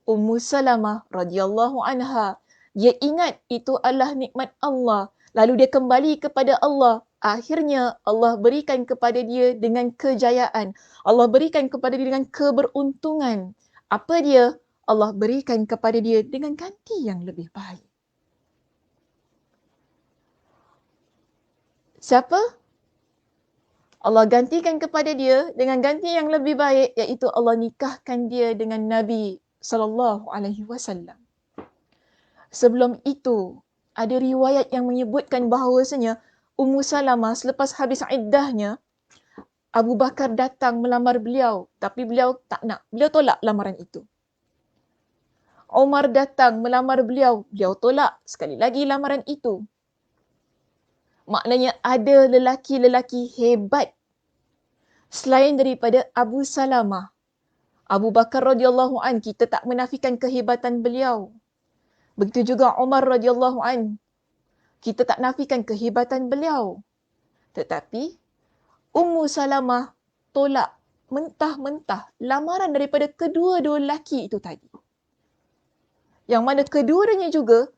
Ummu Salamah radhiyallahu anha, dia ingat itu adalah nikmat Allah, lalu dia kembali kepada Allah. Akhirnya Allah berikan kepada dia dengan kejayaan. Allah berikan kepada dia dengan keberuntungan. Apa dia? Allah berikan kepada dia dengan ganti yang lebih baik. Siapa? Allah gantikan kepada dia dengan ganti yang lebih baik, iaitu Allah nikahkan dia dengan Nabi sallallahu alaihi wasallam. Sebelum itu, ada riwayat yang menyebutkan bahawasanya Ummu Salamah selepas habis iddahnya, Abu Bakar datang melamar beliau, tapi beliau tak nak. Beliau tolak lamaran itu. Umar datang melamar beliau, beliau tolak sekali lagi lamaran itu. Maknanya ada lelaki-lelaki hebat selain daripada Abu Salamah. Abu Bakar radhiyallahu an, kita tak menafikan kehebatan beliau. Begitu juga Umar radhiyallahu an, kita tak nafikan kehebatan beliau. Tetapi Ummu Salamah tolak mentah-mentah lamaran daripada kedua-dua lelaki itu tadi. Yang mana kedua-duanya juga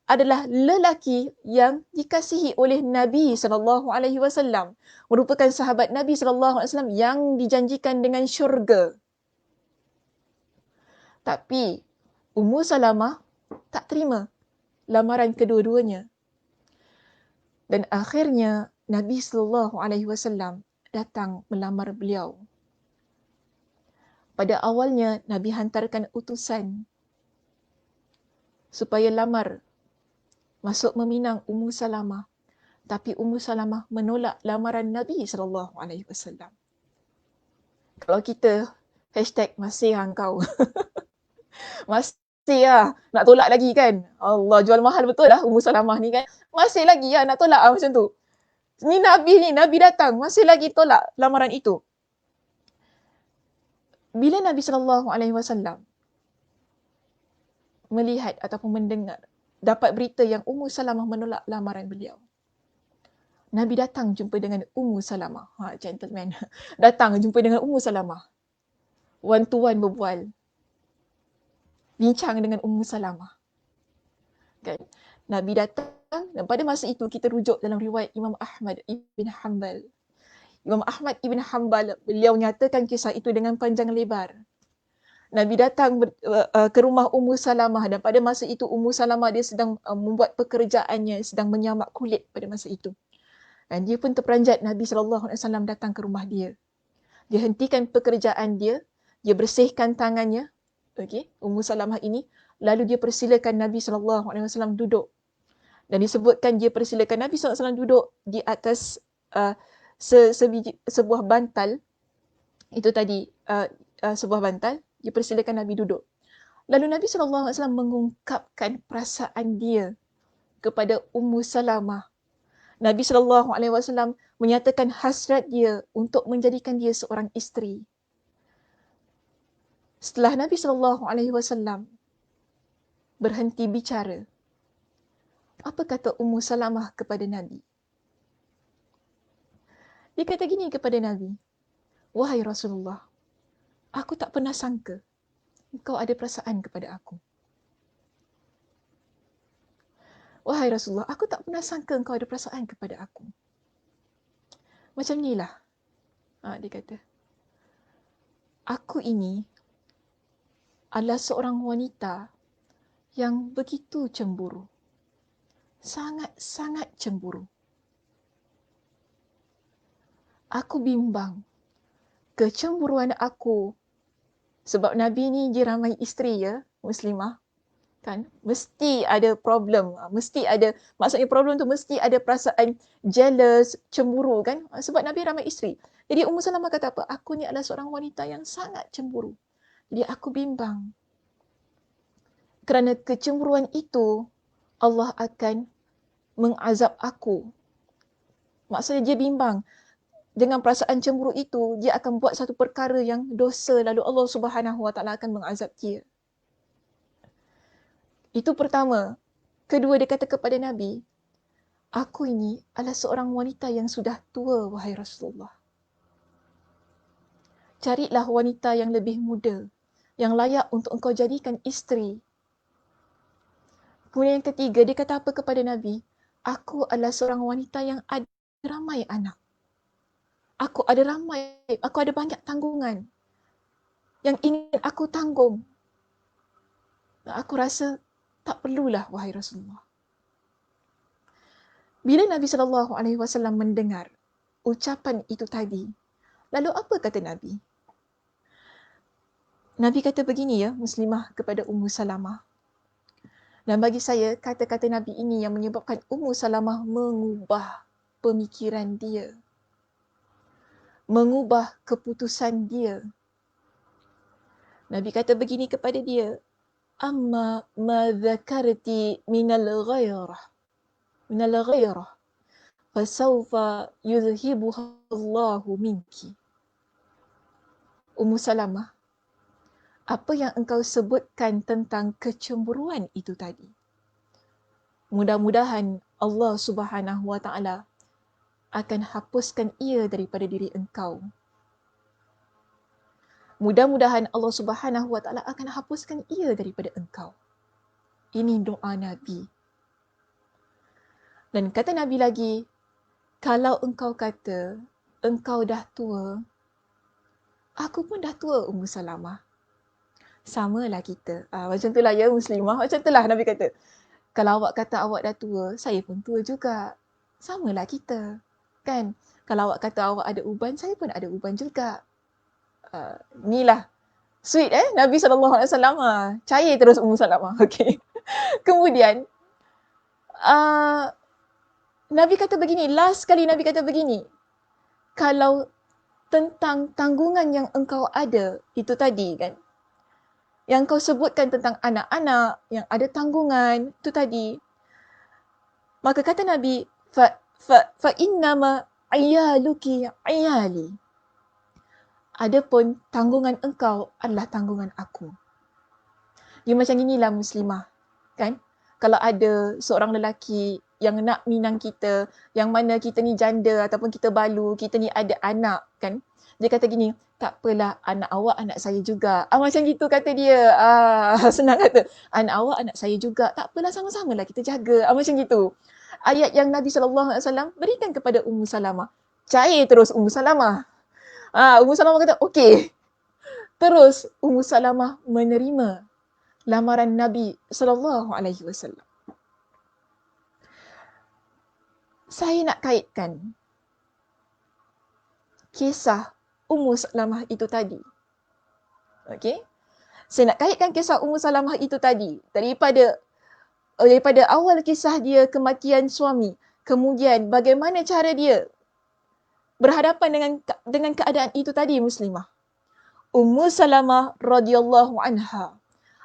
adalah lelaki yang dikasihi oleh Nabi SAW. Merupakan sahabat Nabi SAW yang dijanjikan dengan syurga. Tapi Ummu Salamah tak terima lamaran kedua-duanya. Dan akhirnya Nabi SAW datang melamar beliau. Pada awalnya Nabi hantarkan utusan supaya lamar, masuk meminang Ummu Salamah. Tapi Ummu Salamah menolak lamaran Nabi SAW. Kalau kita hashtag masih kau. Masih nak tolak lagi kan. Allah, jual mahal betul lah Ummu Salamah ni kan. Masih lagi nak tolak macam tu. Ni, Nabi datang, masih lagi tolak lamaran itu. Bila Nabi SAW melihat ataupun mendengar, dapat berita yang Ummu Salamah menolak lamaran beliau, Nabi datang jumpa dengan Ummu Salamah. Gentleman. Datang jumpa dengan Ummu Salamah. One to one berbual. Bincang dengan Ummu Salamah. Kan? Nabi datang, dan pada masa itu kita rujuk dalam riwayat Imam Ahmad ibn Hanbal. Imam Ahmad ibn Hanbal, beliau nyatakan kisah itu dengan panjang lebar. Nabi datang ke rumah Ummu Salamah, dan pada masa itu Ummu Salamah dia sedang membuat pekerjaannya, sedang menyamak kulit pada masa itu. Dan dia pun terperanjat Nabi SAW datang ke rumah dia. Dia hentikan pekerjaan dia, dia bersihkan tangannya, okey, Ummu Salamah ini, lalu dia persilakan Nabi SAW duduk. Dan disebutkan dia persilakan Nabi SAW duduk di atas sebuah bantal. Itu tadi, sebuah bantal. Dia persilakan Nabi duduk. Lalu Nabi SAW mengungkapkan perasaan dia kepada Ummu Salamah. Nabi SAW menyatakan hasrat dia untuk menjadikan dia seorang isteri. Setelah Nabi SAW berhenti bicara, apa kata Ummu Salamah kepada Nabi? Dia kata gini kepada Nabi, "Wahai Rasulullah, aku tak pernah sangka engkau ada perasaan kepada aku. Wahai Rasulullah, aku tak pernah sangka engkau ada perasaan kepada aku." Macam inilah. Dia kata, aku ini adalah seorang wanita yang begitu cemburu. Sangat-sangat cemburu. Aku bimbang kecemburuan aku, sebab Nabi ni dia ramai isteri ya, Muslimah. kan? Mesti ada problem, mesti ada, maksudnya problem tu mesti ada perasaan jealous, cemburu kan? Sebab Nabi ramai isteri. Jadi Ummu Salamah kata apa? Aku ni adalah seorang wanita yang sangat cemburu. Jadi aku bimbang. Kerana kecemburuan itu, Allah akan mengazab aku. Maksudnya dia bimbang. Dengan perasaan cemburu itu, dia akan buat satu perkara yang dosa, lalu Allah Subhanahu Wa Taala akan mengazab dia. Itu pertama. Kedua, dia kata kepada Nabi, aku ini adalah seorang wanita yang sudah tua, wahai Rasulullah. Carilah wanita yang lebih muda, yang layak untuk engkau jadikan isteri. Kemudian yang ketiga, dia kata apa kepada Nabi? Aku adalah seorang wanita yang ada ramai anak. Aku ada banyak tanggungan yang ingin aku tanggung. Aku rasa tak perlulah, wahai Rasulullah. Bila Nabi SAW mendengar ucapan itu tadi, lalu apa kata Nabi? Nabi kata begini ya, Muslimah kepada Ummu Salamah. Dan bagi saya, kata-kata Nabi ini yang menyebabkan Ummu Salamah mengubah pemikiran dia. Mengubah keputusan dia. Nabi kata begini kepada dia, amma ma dzakarti minal ghairah fasawfa yuzhibuha Allahu minki. Ummu Salamah, apa yang engkau sebutkan tentang kecemburuan itu tadi, mudah-mudahan Allah Subhanahu Wa Taala akan hapuskan ia daripada diri engkau. Mudah-mudahan Allah Subhanahu Wa Taala akan hapuskan ia daripada engkau. Ini doa Nabi. Dan kata Nabi lagi, kalau engkau kata engkau dah tua, aku pun dah tua, Ummu Salamah. Samalah kita. Macam itulah ya Muslimah. Macam itulah Nabi kata. Kalau awak kata awak dah tua, saya pun tua juga. Samalah kita. Kan? Kalau awak kata awak ada uban, saya pun ada uban juga. Inilah sweet Nabi SAW. Cair terus Ummu Salamah. Okay. Kemudian, Nabi kata begini. Last kali Nabi kata begini. Kalau tentang tanggungan yang engkau ada, itu tadi kan. Yang kau sebutkan tentang anak-anak yang ada tanggungan, itu tadi. Maka kata Nabi, fa innama ayaluki ayali. Adapun tanggungan engkau adalah tanggungan aku. Dia macam inilah Muslimah, kan? Kalau ada seorang lelaki yang nak minang kita, yang mana kita ni janda ataupun kita balu, kita ni ada anak, kan? Dia kata gini, tak apalah, anak awak anak saya juga. Macam gitu kata dia. Senang kata. Anak awak anak saya juga. Tak apalah, sama-samalah kita jaga. Macam gitu. Ayat yang Nabi SAW berikan kepada Ummu Salamah. Cair terus Ummu Salamah. Ummu Salamah kata, okey. Terus Ummu Salamah menerima lamaran Nabi SAW. Saya nak kaitkan kisah Ummu Salamah itu tadi. Okey? Saya nak kaitkan kisah Ummu Salamah itu tadi daripada awal kisah dia kematian suami, kemudian bagaimana cara dia berhadapan dengan keadaan itu tadi, Muslimah. Ummu Salamah radhiyallahu anha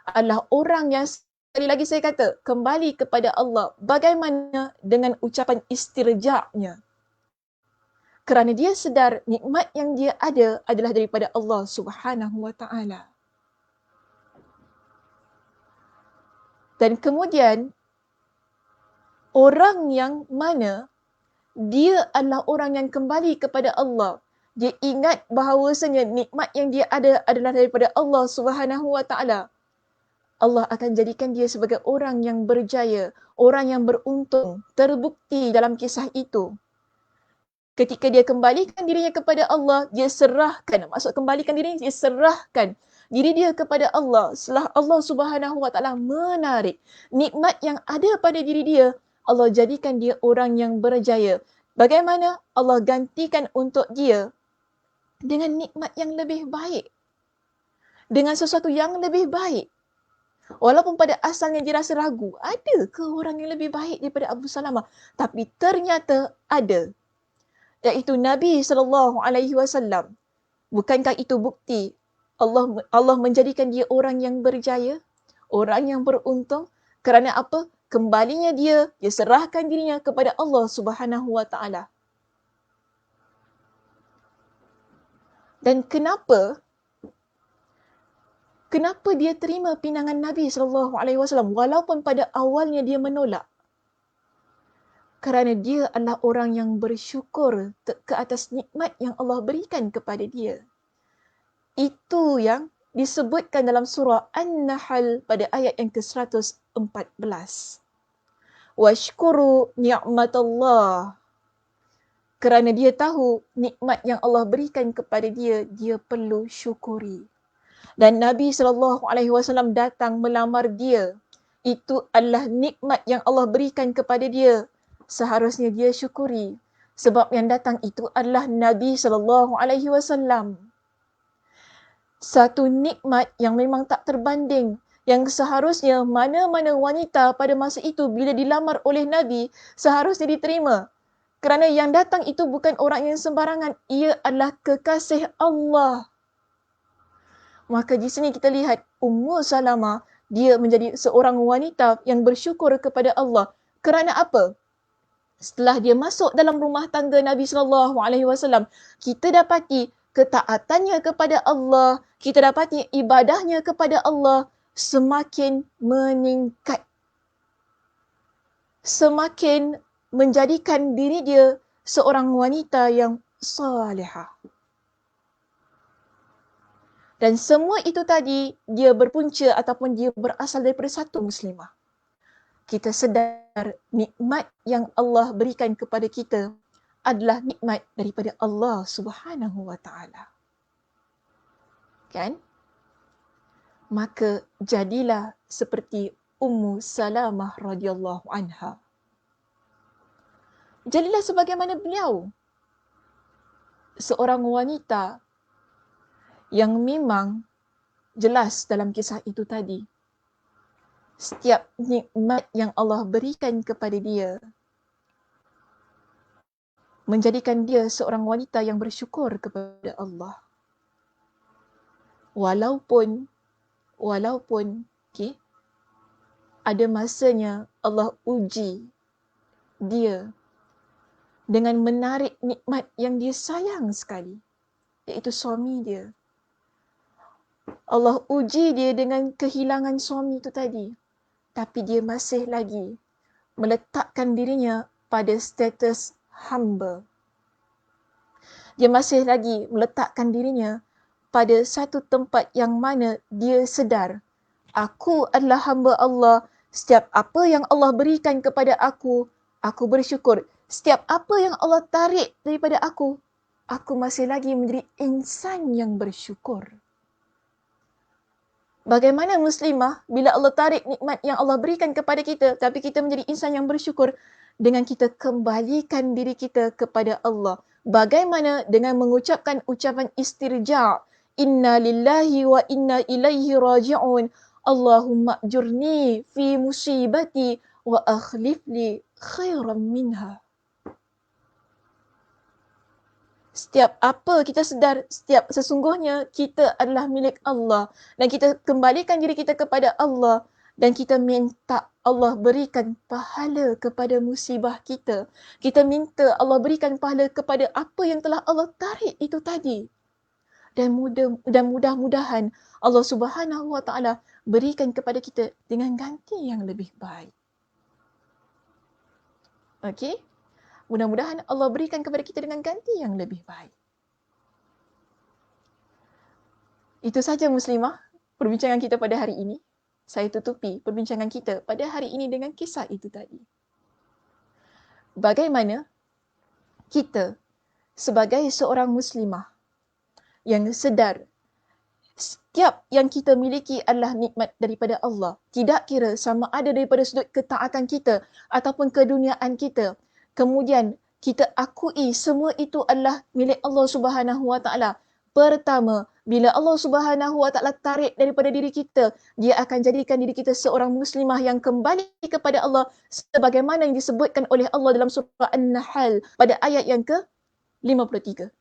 adalah orang yang, sekali lagi saya kata, kembali kepada Allah. Bagaimana dengan ucapan istirja'nya? Kerana dia sedar nikmat yang dia ada adalah daripada Allah Subhanahu Wa Taala. Dan kemudian, orang yang mana dia adalah orang yang kembali kepada Allah. Dia ingat bahawasanya nikmat yang dia ada adalah daripada Allah Subhanahu Wa Taala. Allah akan jadikan dia sebagai orang yang berjaya, orang yang beruntung. Terbukti dalam kisah itu. Ketika dia kembalikan dirinya kepada Allah, dia serahkan. Maksud kembalikan dirinya, dia serahkan diri dia kepada Allah. Setelah Allah Subhanahu Wa Taala menarik nikmat yang ada pada diri dia, Allah jadikan dia orang yang berjaya. Bagaimana? Allah gantikan untuk dia dengan nikmat yang lebih baik. Dengan sesuatu yang lebih baik. Walaupun pada asalnya dia rasa ragu, ada ke orang yang lebih baik daripada Abu Salamah? Tapi ternyata ada, iaitu Nabi SAW. Bukankah itu bukti Allah menjadikan dia orang yang berjaya, orang yang beruntung? Kerana apa? Kembalinya dia serahkan dirinya kepada Allah Subhanahu Wa Taala. Dan kenapa dia terima pinangan Nabi SAW walaupun pada awalnya dia menolak? Kerana dia adalah orang yang bersyukur ke atas nikmat yang Allah berikan kepada dia. Itu yang disebutkan dalam surah An-Nahl pada ayat yang ke-114. Washkuru ni'matallah. Kerana dia tahu nikmat yang Allah berikan kepada dia, dia perlu syukuri. Dan Nabi SAW datang melamar dia. Itu adalah nikmat yang Allah berikan kepada dia. Seharusnya dia syukuri. Sebab yang datang itu adalah Nabi SAW. Satu nikmat yang memang tak terbanding. Yang seharusnya mana-mana wanita pada masa itu bila dilamar oleh Nabi, seharusnya diterima. Kerana yang datang itu bukan orang yang sembarangan. Ia adalah kekasih Allah. Maka di sini kita lihat Ummu Salamah, dia menjadi seorang wanita yang bersyukur kepada Allah. Kerana apa? Setelah dia masuk dalam rumah tangga Nabi SAW, kita dapati ketaatannya kepada Allah, kita dapati ibadahnya kepada Allah semakin meningkat. Semakin menjadikan diri dia seorang wanita yang salihah. Dan semua itu tadi dia berpunca ataupun dia berasal daripada satu muslimah. Kita sedar nikmat yang Allah berikan kepada kita adalah nikmat daripada Allah Subhanahu Wa Taala. Kan? Maka jadilah seperti Ummu Salamah radhiyallahu anha. Jadilah sebagaimana beliau, seorang wanita yang memang jelas dalam kisah itu tadi. Setiap nikmat yang Allah berikan kepada dia menjadikan dia seorang wanita yang bersyukur kepada Allah. Walaupun ada masanya Allah uji dia dengan menarik nikmat yang dia sayang sekali, iaitu suami dia. Allah uji dia dengan kehilangan suami itu tadi. Tapi dia masih lagi meletakkan dirinya pada status hamba. Dia masih lagi meletakkan dirinya pada satu tempat yang mana dia sedar, aku adalah hamba Allah. Setiap apa yang Allah berikan kepada aku bersyukur. Setiap apa yang Allah tarik daripada aku masih lagi menjadi insan yang bersyukur. Bagaimana muslimah bila Allah tarik nikmat yang Allah berikan kepada kita, tapi kita menjadi insan yang bersyukur dengan kita kembalikan diri kita kepada Allah. Bagaimana dengan mengucapkan ucapan istirja', inna lillahi wa inna ilaihi raji'un, Allahumma ajurni fi musibati wa akhlif li khairan minha. Setiap apa kita sedar, sesungguhnya kita adalah milik Allah dan kita kembalikan diri kita kepada Allah dan kita minta Allah berikan pahala kepada musibah kita. Kita minta Allah berikan pahala kepada apa yang telah Allah tarik itu tadi. Dan mudah-mudahan Allah Subhanahu Wa Taala berikan kepada kita dengan ganti yang lebih baik. Okey? Mudah-mudahan Allah berikan kepada kita dengan ganti yang lebih baik. Itu saja muslimah, perbincangan kita pada hari ini. Saya tutupi perbincangan kita pada hari ini dengan kisah itu tadi. Bagaimana kita sebagai seorang muslimah yang sedar setiap yang kita miliki adalah nikmat daripada Allah. Tidak kira sama ada daripada sudut ketaatan kita ataupun keduniaan kita. Kemudian kita akui semua itu adalah milik Allah Subhanahu Wa Taala. Pertama, bila Allah Subhanahu Wa Taala tarik daripada diri kita, dia akan jadikan diri kita seorang muslimah yang kembali kepada Allah sebagaimana yang disebutkan oleh Allah dalam surah An-Nahl pada ayat yang ke-53.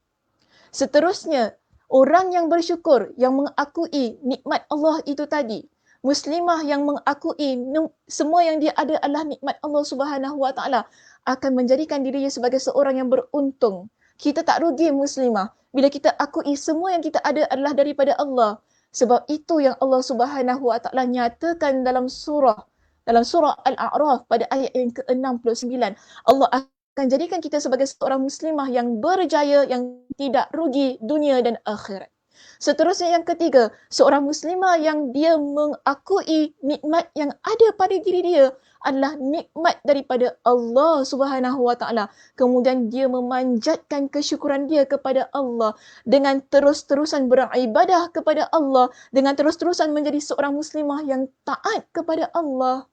Seterusnya, orang yang bersyukur, yang mengakui nikmat Allah itu tadi, muslimah yang mengakui semua yang dia ada adalah nikmat Allah Subhanahu Wa Taala, akan menjadikan dirinya sebagai seorang yang beruntung. Kita tak rugi muslimah bila kita akui semua yang kita ada adalah daripada Allah. Sebab itu yang Allah Subhanahu Wa Taala nyatakan dalam surah Al-A'raf pada ayat yang ke-69. Allah akan jadikan kita sebagai seorang muslimah yang berjaya, yang tidak rugi dunia dan akhirat. Seterusnya yang ketiga, seorang muslimah yang dia mengakui nikmat yang ada pada diri dia adalah nikmat daripada Allah Subhanahu Wa Taala. Kemudian dia memanjatkan kesyukuran dia kepada Allah dengan terus-terusan beribadah kepada Allah, dengan terus-terusan menjadi seorang muslimah yang taat kepada Allah.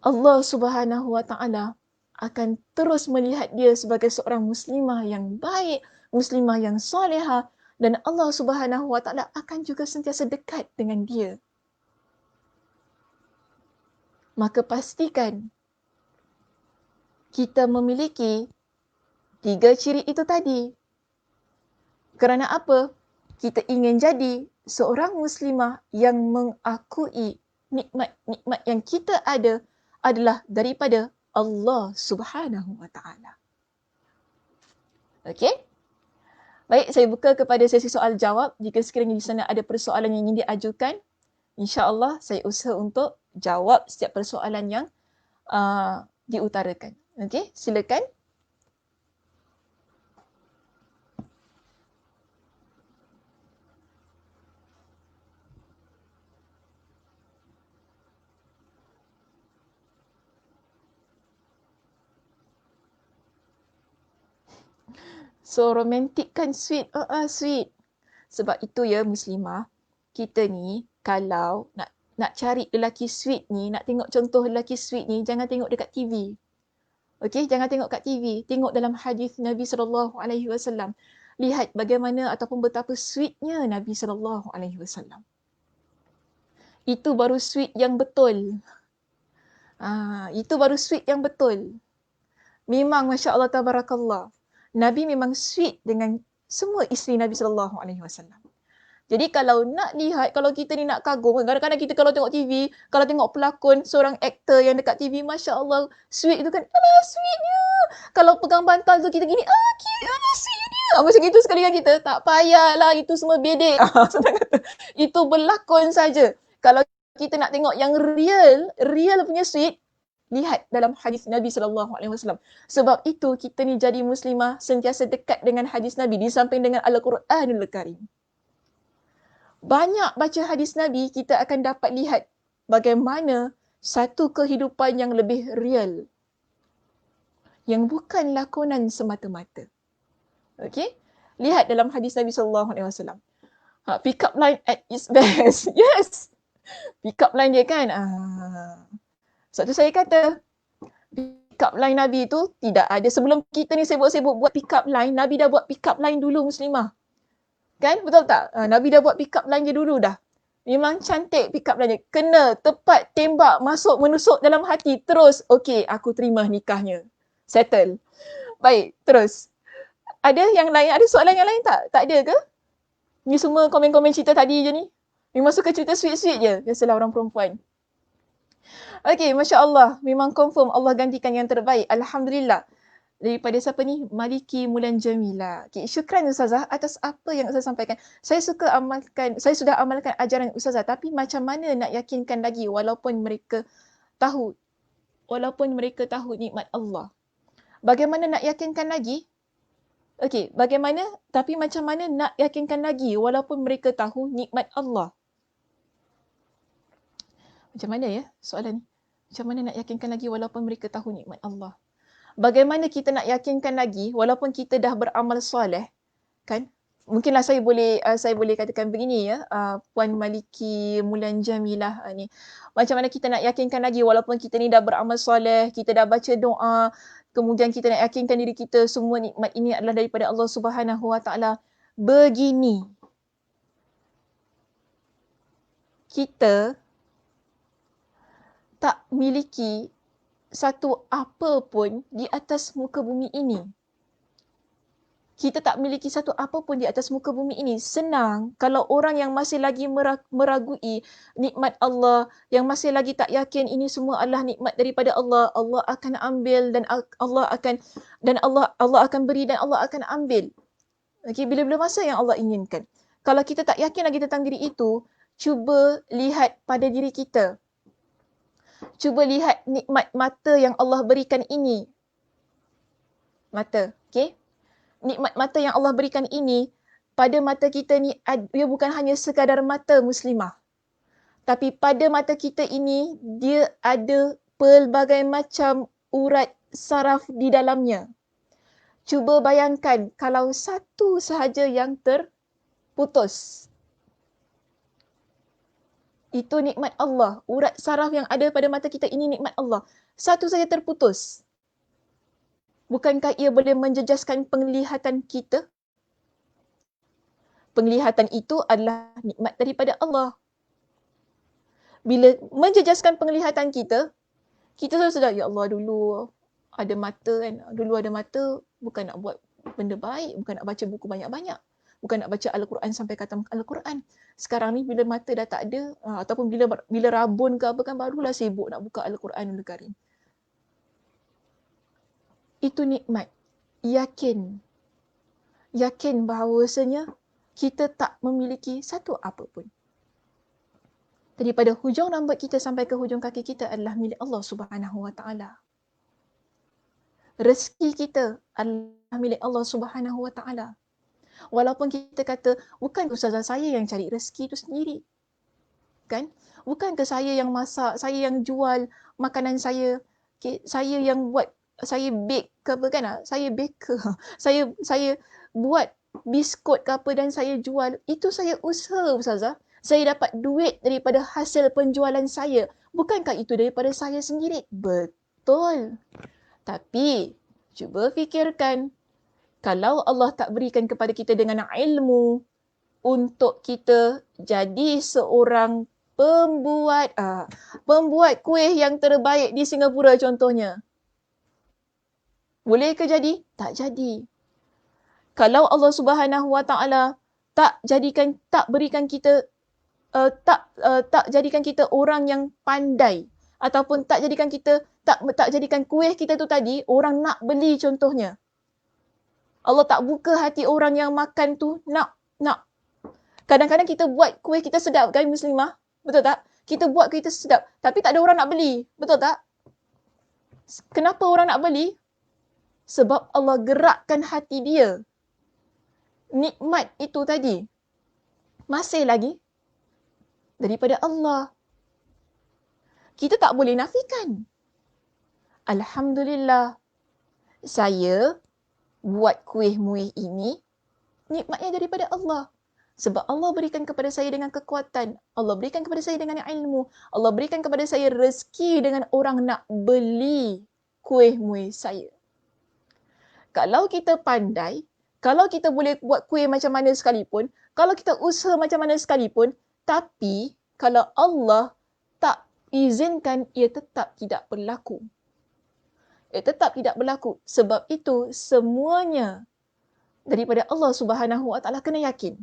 Allah Subhanahu Wa Taala akan terus melihat dia sebagai seorang muslimah yang baik, muslimah yang solehah, dan Allah Subhanahu Wa Taala akan juga sentiasa dekat dengan dia. Maka pastikan kita memiliki 3 ciri itu tadi. Kerana apa? Kita ingin jadi seorang muslimah yang mengakui nikmat-nikmat yang kita ada adalah daripada Allah Subhanahu Wa Taala. Okey? Baik, saya buka kepada sesi soal jawab. Jika sekiranya di sana ada persoalan yang ingin diajukan, insya-Allah saya usaha untuk jawab setiap persoalan yang diutarakan. Okey, silakan. So, romantik kan sweet? Sweet. Sebab itu ya muslimah, kita ni kalau nak cari lelaki sweet ni, nak tengok contoh lelaki sweet ni, jangan tengok dekat TV. Okey, jangan tengok kat TV. Tengok dalam hadis Nabi SAW. Lihat bagaimana ataupun betapa sweetnya Nabi SAW. Itu baru sweet yang betul. Itu baru sweet yang betul. Memang Masya Allah Tabarakallah. Nabi memang sweet dengan semua isteri Nabi SAW. Jadi kalau nak lihat, kalau kita ni nak kagum, kadang-kadang kita kalau tengok TV, kalau tengok pelakon, seorang aktor yang dekat TV, Masya Allah, sweet itu kan, alah sweetnya. Kalau pegang bantal tu kita gini, cute, alah sweetnya. Macam itu sekali kan kita, tak payahlah, itu semua bedek. Itu berlakon saja. Kalau kita nak tengok yang real punya sweet, lihat dalam hadis Nabi SAW. Sebab itu kita ni jadi muslimah sentiasa dekat dengan hadis Nabi di samping dengan Al-Quranul Karim. Banyak baca hadis Nabi, kita akan dapat lihat bagaimana satu kehidupan yang lebih real. Yang bukan lakonan semata-mata. Okey? Lihat dalam hadis Nabi SAW. Pick up line at its best. Yes! Pick up line dia kan. Sebab tu saya kata, pick up line Nabi tu tidak ada. Sebelum kita ni sibuk-sibuk buat pick up line, Nabi dah buat pick up line dulu muslimah. Kan? Betul tak? Nabi dah buat pick up line je dulu dah. Memang cantik pick up line dia. Kena, tepat, tembak, masuk, menusuk dalam hati. Terus, okey, aku terima nikahnya. Settle. Baik, terus. Ada yang lain? Ada soalan yang lain tak? Tak ada ke? Ni semua komen-komen cerita tadi je ni. Memang suka cerita sweet-sweet je. Biasalah orang perempuan. Okey, Masya Allah. Memang confirm Allah gantikan yang terbaik. Alhamdulillah. Daripada siapa ni? Maliki Mulan Jamila. Okay, syukran Ustazah atas apa yang Ustazah sampaikan. Saya sudah amalkan ajaran Ustazah, tapi macam mana nak yakinkan lagi walaupun mereka tahu nikmat Allah. Bagaimana nak yakinkan lagi? Okey, bagaimana? Tapi macam mana nak yakinkan lagi walaupun mereka tahu nikmat Allah? Macam mana ya soalan ni? Macam mana nak yakinkan lagi walaupun mereka tahu nikmat Allah? Bagaimana kita nak yakinkan lagi walaupun kita dah beramal soleh, kan? Mungkinlah saya boleh katakan begini ya, Puan Maliki Mulan Jamilah ni. Macam mana kita nak yakinkan lagi walaupun kita ni dah beramal soleh, kita dah baca doa, kemudian kita nak yakinkan diri kita semua nikmat ini adalah daripada Allah Subhanahu Wa Taala. Begini, kita tak miliki satu apa pun di atas muka bumi ini. Kita tak miliki satu apa pun di atas muka bumi ini. Senang kalau orang yang masih lagi meragui nikmat Allah, yang masih lagi tak yakin ini semua adalah nikmat daripada Allah, Allah akan ambil dan Allah akan beri dan Allah akan ambil. Okey, bila-bila masa yang Allah inginkan. Kalau kita tak yakin lagi tentang diri itu, cuba lihat pada diri kita. Cuba lihat nikmat mata yang Allah berikan ini. Mata, okey? Nikmat mata yang Allah berikan ini, pada mata kita ni, dia bukan hanya sekadar mata muslimah. Tapi pada mata kita ini, dia ada pelbagai macam urat saraf di dalamnya. Cuba bayangkan kalau satu sahaja yang terputus. Itu nikmat Allah. Urat saraf yang ada pada mata kita ini nikmat Allah. Satu saja terputus. Bukankah ia boleh menjejaskan penglihatan kita? Penglihatan itu adalah nikmat daripada Allah. Bila menjejaskan penglihatan kita, kita selalu sedar, ya Allah dulu ada mata kan. Dulu ada mata bukan nak buat benda baik, bukan nak baca buku banyak-banyak. Bukan nak baca Al-Quran sampai khatam Al-Quran. Sekarang ni bila mata dah tak ada, ataupun bila rabun ke apa kan, barulah sibuk nak buka Al-Quranul Karim. Itu nikmat. Yakin bahawasanya kita tak memiliki satu apa pun. Daripada hujung rambut kita sampai ke hujung kaki kita adalah milik Allah Subhanahu Wa Taala. Rezeki kita adalah milik Allah Subhanahu Wa Taala. Walaupun kita kata, bukan ustazah saya yang cari rezeki itu sendiri. Kan? Bukankah saya yang masak, saya yang jual makanan saya, saya yang buat, saya bake ke apa kan? Saya baker. Saya buat biskut ke apa dan saya jual. Itu saya usaha ustazah. Saya dapat duit daripada hasil penjualan saya. Bukankah itu daripada saya sendiri? Betul. Tapi cuba fikirkan, kalau Allah tak berikan kepada kita dengan ilmu untuk kita jadi seorang pembuat kuih yang terbaik di Singapura contohnya. Boleh ke jadi? Tak jadi. Kalau Allah Subhanahu Wa Taala tak berikan kita tak jadikan kita orang yang pandai, ataupun tak jadikan kuih kita tu tadi orang nak beli contohnya. Allah tak buka hati orang yang makan tu nak. Kadang-kadang kita buat kuih kita sedap kan muslimah? Betul tak? Kita buat kuih kita sedap tapi tak ada orang nak beli. Betul tak? Kenapa orang nak beli? Sebab Allah gerakkan hati dia. Nikmat itu tadi masih lagi daripada Allah. Kita tak boleh nafikan. Alhamdulillah, saya buat kuih-muih ini nikmatnya daripada Allah. Sebab Allah berikan kepada saya dengan kekuatan. Allah berikan kepada saya dengan ilmu. Allah berikan kepada saya rezeki dengan orang nak beli kuih-muih saya. Kalau kita pandai, kalau kita boleh buat kuih macam mana sekalipun, kalau kita usaha macam mana sekalipun, tapi kalau Allah tak izinkan, ia tetap tidak berlaku. Ia tetap tidak berlaku. Sebab itu semuanya daripada Allah Subhanahu Wa Taala. Kena yakin.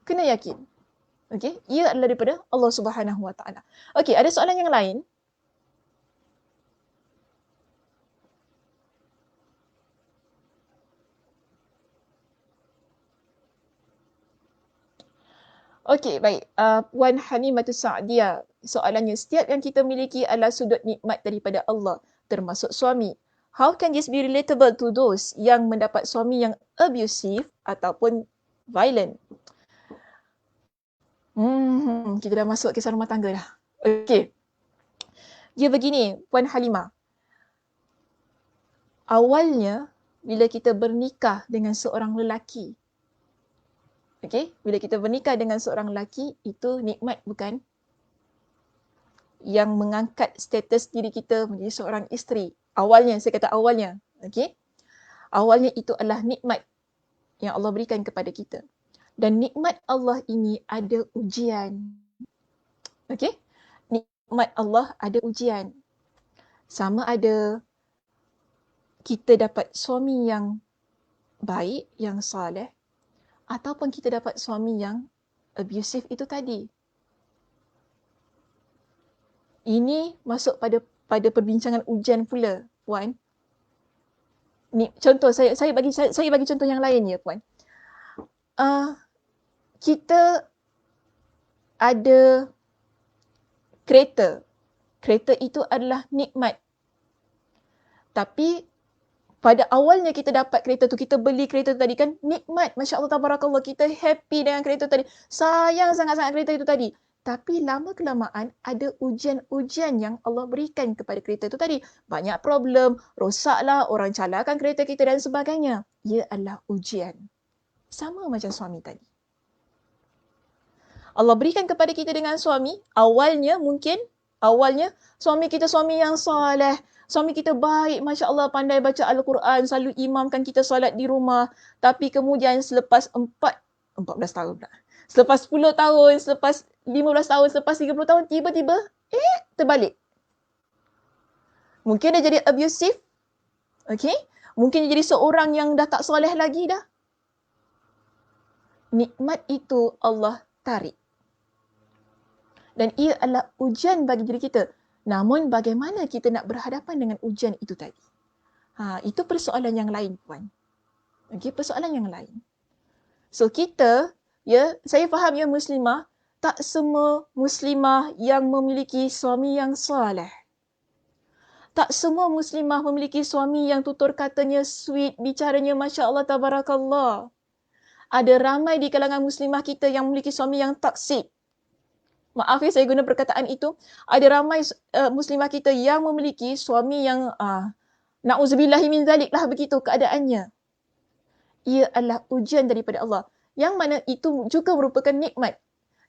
Kena yakin. Okey, ia adalah daripada Allah Subhanahu Wa Taala. Okey, ada soalan yang lain? Okey, baik. Puan Hanimatus Sa'diyah, soalannya, setiap yang kita miliki adalah sudut nikmat daripada Allah, termasuk suami. How can this be relatable to those yang mendapat suami yang abusive ataupun violent? Kita dah masuk kisah rumah tangga dah. Okey. Dia begini, Puan Halimah. Awalnya, bila kita bernikah dengan seorang lelaki, Okey, bila kita bernikah dengan seorang lelaki, itu nikmat bukan? Yang mengangkat status diri kita menjadi seorang isteri. Awalnya, saya kata awalnya. Okey? Awalnya itu adalah nikmat yang Allah berikan kepada kita. Dan nikmat Allah ini ada ujian. Okey? Nikmat Allah ada ujian. Sama ada kita dapat suami yang baik, yang soleh, ataupun kita dapat suami yang abusive itu tadi. Ini masuk pada perbincangan ujian pula, Puan. Ni contoh saya bagi contoh yang lain ya, Puan. Kita ada kereta. Kereta itu adalah nikmat. Tapi pada awalnya kita dapat kereta tu, kita beli kereta tu tadi kan, nikmat. Masya Allah, tabarakallah, kita happy dengan kereta tadi. Sayang sangat-sangat kereta itu tadi. Tapi lama-kelamaan ada ujian-ujian yang Allah berikan kepada kereta itu tadi. Banyak problem, rosaklah, orang calakan kereta kita dan sebagainya. Ia adalah ujian. Sama macam suami tadi. Allah berikan kepada kita dengan suami, awalnya suami kita suami yang soleh, suami kita baik, Masya Allah, pandai baca Al-Quran, selalu imamkan kita solat di rumah. Tapi kemudian selepas 14 tahun pula. Selepas 10 tahun, selepas 15 tahun, selepas 30 tahun, tiba-tiba, terbalik. Mungkin dia jadi abusive. Okay? Mungkin dia jadi seorang yang dah tak soleh lagi dah. Nikmat itu Allah tarik. Dan ia adalah ujian bagi diri kita. Namun bagaimana kita nak berhadapan dengan ujian itu tadi? Itu persoalan yang lain, Puan. Okay, persoalan yang lain. So kita, saya faham ya muslimah, tak semua muslimah yang memiliki suami yang soleh. Tak semua muslimah memiliki suami yang tutur katanya sweet, bicaranya Masya Allah, tabarakallah. Ada ramai di kalangan muslimah kita yang memiliki suami yang toksik. Maaf ya saya guna perkataan itu. Ada ramai muslimah kita yang memiliki suami yang na'udzubillahi min zalik lah begitu keadaannya. Ia adalah ujian daripada Allah. Yang mana itu juga merupakan nikmat.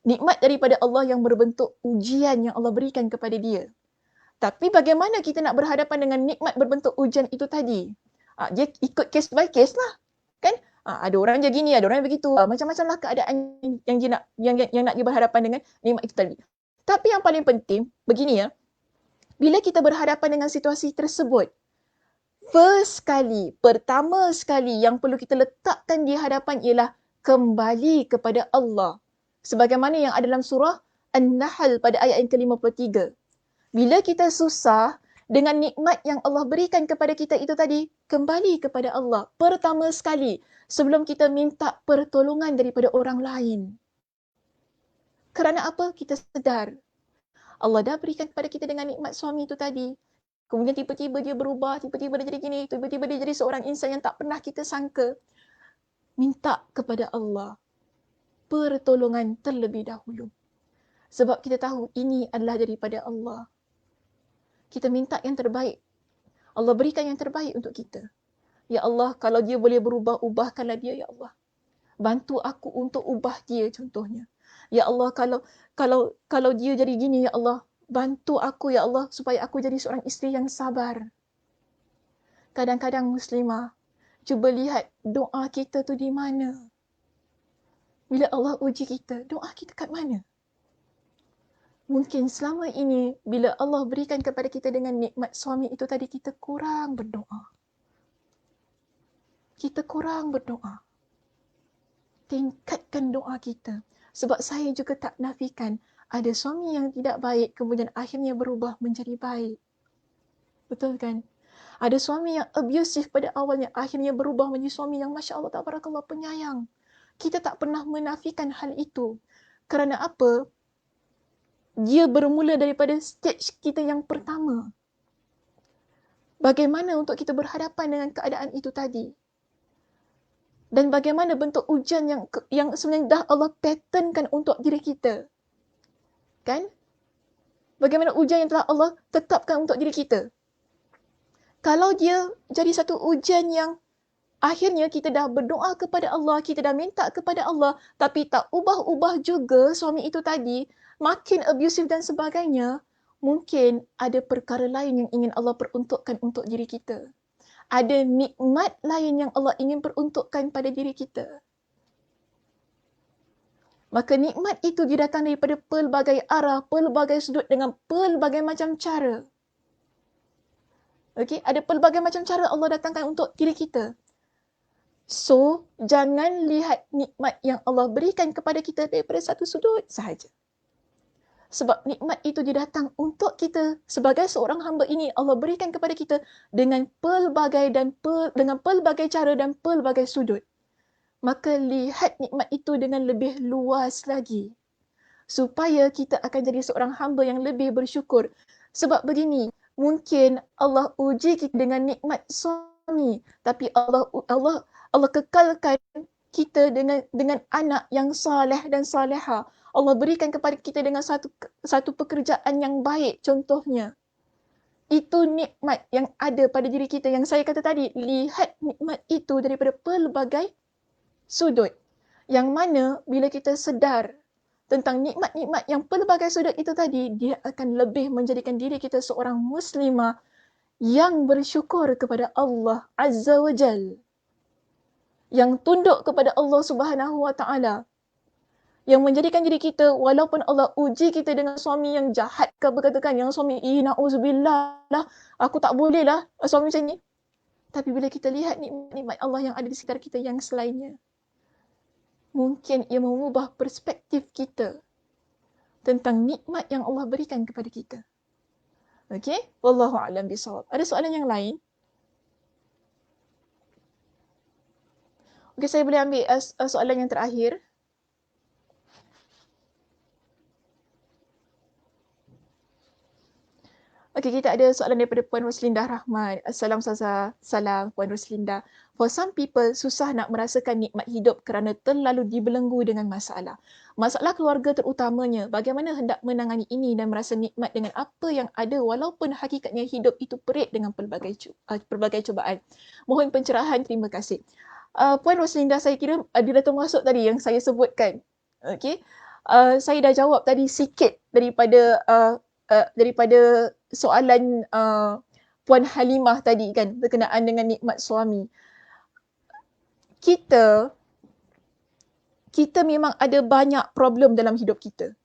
Nikmat daripada Allah yang berbentuk ujian yang Allah berikan kepada dia. Tapi bagaimana kita nak berhadapan dengan nikmat berbentuk ujian itu tadi? Dia ikut case by case lah. Kan? Ada orang je gini, ada orang begitu. Macam-macamlah keadaan yang nak dia berhadapan dengan nikmat itu tadi. Tapi yang paling penting, begini ya. Bila kita berhadapan dengan situasi tersebut, pertama sekali yang perlu kita letakkan di hadapan ialah kembali kepada Allah. Sebagaimana yang ada dalam surah An-Nahl pada ayat yang ke-53. Bila kita susah dengan nikmat yang Allah berikan kepada kita itu tadi, kembali kepada Allah. Pertama sekali, sebelum kita minta pertolongan daripada orang lain. Kerana apa? Kita sedar. Allah dah berikan kepada kita dengan nikmat suami itu tadi. Kemudian tiba-tiba dia berubah, tiba-tiba dia jadi gini, tiba-tiba dia jadi seorang insan yang tak pernah kita sangka. Minta kepada Allah pertolongan terlebih dahulu. Sebab kita tahu ini adalah daripada Allah. Kita minta yang terbaik. Allah berikan yang terbaik untuk kita. Ya Allah, kalau dia boleh berubah, ubahkanlah dia, ya Allah. Bantu aku untuk ubah dia contohnya. Ya Allah, kalau dia jadi gini, ya Allah, bantu aku, ya Allah, supaya aku jadi seorang isteri yang sabar. Kadang-kadang muslimah, cuba lihat doa kita tu di mana. Bila Allah uji kita, doa kita kat mana? Mungkin selama ini, bila Allah berikan kepada kita dengan nikmat suami itu tadi, kita kurang berdoa. Kita kurang berdoa. Tingkatkan doa kita. Sebab saya juga tak nafikan, ada suami yang tidak baik, kemudian akhirnya berubah menjadi baik. Betul kan? Ada suami yang abusive pada awalnya, akhirnya berubah menjadi suami yang Masya Allah, tabarakallah, penyayang. Kita tak pernah menafikan hal itu. Kerana apa? Dia bermula daripada stage kita yang pertama. Bagaimana untuk kita berhadapan dengan keadaan itu tadi? Dan bagaimana bentuk ujian yang sebenarnya dah Allah patternkan untuk diri kita? Kan? Bagaimana ujian yang telah Allah tetapkan untuk diri kita? Kalau dia jadi satu ujian yang akhirnya kita dah berdoa kepada Allah, kita dah minta kepada Allah, tapi tak ubah-ubah juga suami itu tadi, makin abusive dan sebagainya, mungkin ada perkara lain yang ingin Allah peruntukkan untuk diri kita. Ada nikmat lain yang Allah ingin peruntukkan pada diri kita. Maka nikmat itu didatang daripada pelbagai arah, pelbagai sudut dengan pelbagai macam cara. Okey, ada pelbagai macam cara Allah datangkan untuk diri kita. So, jangan lihat nikmat yang Allah berikan kepada kita daripada satu sudut sahaja. Sebab nikmat itu didatang untuk kita sebagai seorang hamba ini Allah berikan kepada kita dengan pelbagai cara dan pelbagai sudut. Maka lihat nikmat itu dengan lebih luas lagi. Supaya kita akan jadi seorang hamba yang lebih bersyukur. Sebab begini, mungkin Allah uji kita dengan nikmat suami, tapi Allah kekalkan kita dengan anak yang saleh dan saleha. Allah berikan kepada kita dengan satu pekerjaan yang baik contohnya. Itu nikmat yang ada pada diri kita yang saya kata tadi, lihat nikmat itu daripada pelbagai sudut. Yang mana bila kita sedar tentang nikmat-nikmat yang pelbagai sudut itu tadi, dia akan lebih menjadikan diri kita seorang muslimah yang bersyukur kepada Allah Azza wa Jal. Yang tunduk kepada Allah Subhanahu wa Ta'ala. Yang menjadikan diri kita, walaupun Allah uji kita dengan suami yang jahat ke berkatakan, yang suami, na'udzubillah lah, aku tak boleh lah suami macam ni. Tapi bila kita lihat nikmat Allah yang ada di sekitar kita yang selainnya, mungkin ia mengubah perspektif kita tentang nikmat yang Allah berikan kepada kita. Okey? Wallahu a'lam bishawab. Ada soalan yang lain? Okey, saya boleh ambil soalan yang terakhir. Okey, kita ada soalan daripada Puan Roslinda Rahmat. Assalamualaikum. Salam Puan Roslinda. For some people, susah nak merasakan nikmat hidup kerana terlalu dibelenggu dengan masalah. Masalah keluarga terutamanya, bagaimana hendak menangani ini dan merasa nikmat dengan apa yang ada walaupun hakikatnya hidup itu perit dengan pelbagai cubaan. Mohon pencerahan, terima kasih. Puan Roslinda, saya kira dia dah termasuk tadi yang saya sebutkan. Okey. Saya dah jawab tadi sikit daripada soalan Puan Halimah tadi kan, berkenaan dengan nikmat suami. Kita memang ada banyak problem dalam hidup kita.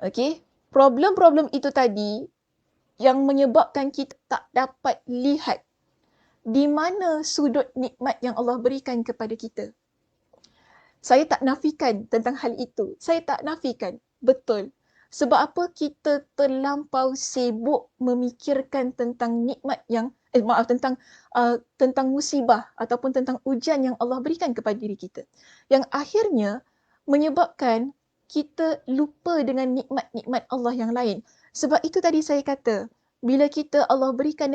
Okey, problem-problem itu tadi yang menyebabkan kita tak dapat lihat di mana sudut nikmat yang Allah berikan kepada kita. Saya tak nafikan tentang hal itu. Saya tak nafikan. Betul. Sebab apa? Kita terlampau sibuk memikirkan tentang nikmat yang tentang musibah ataupun tentang ujian yang Allah berikan kepada diri kita. Yang akhirnya menyebabkan kita lupa dengan nikmat-nikmat Allah yang lain. Sebab itu tadi saya kata, bila Allah berikan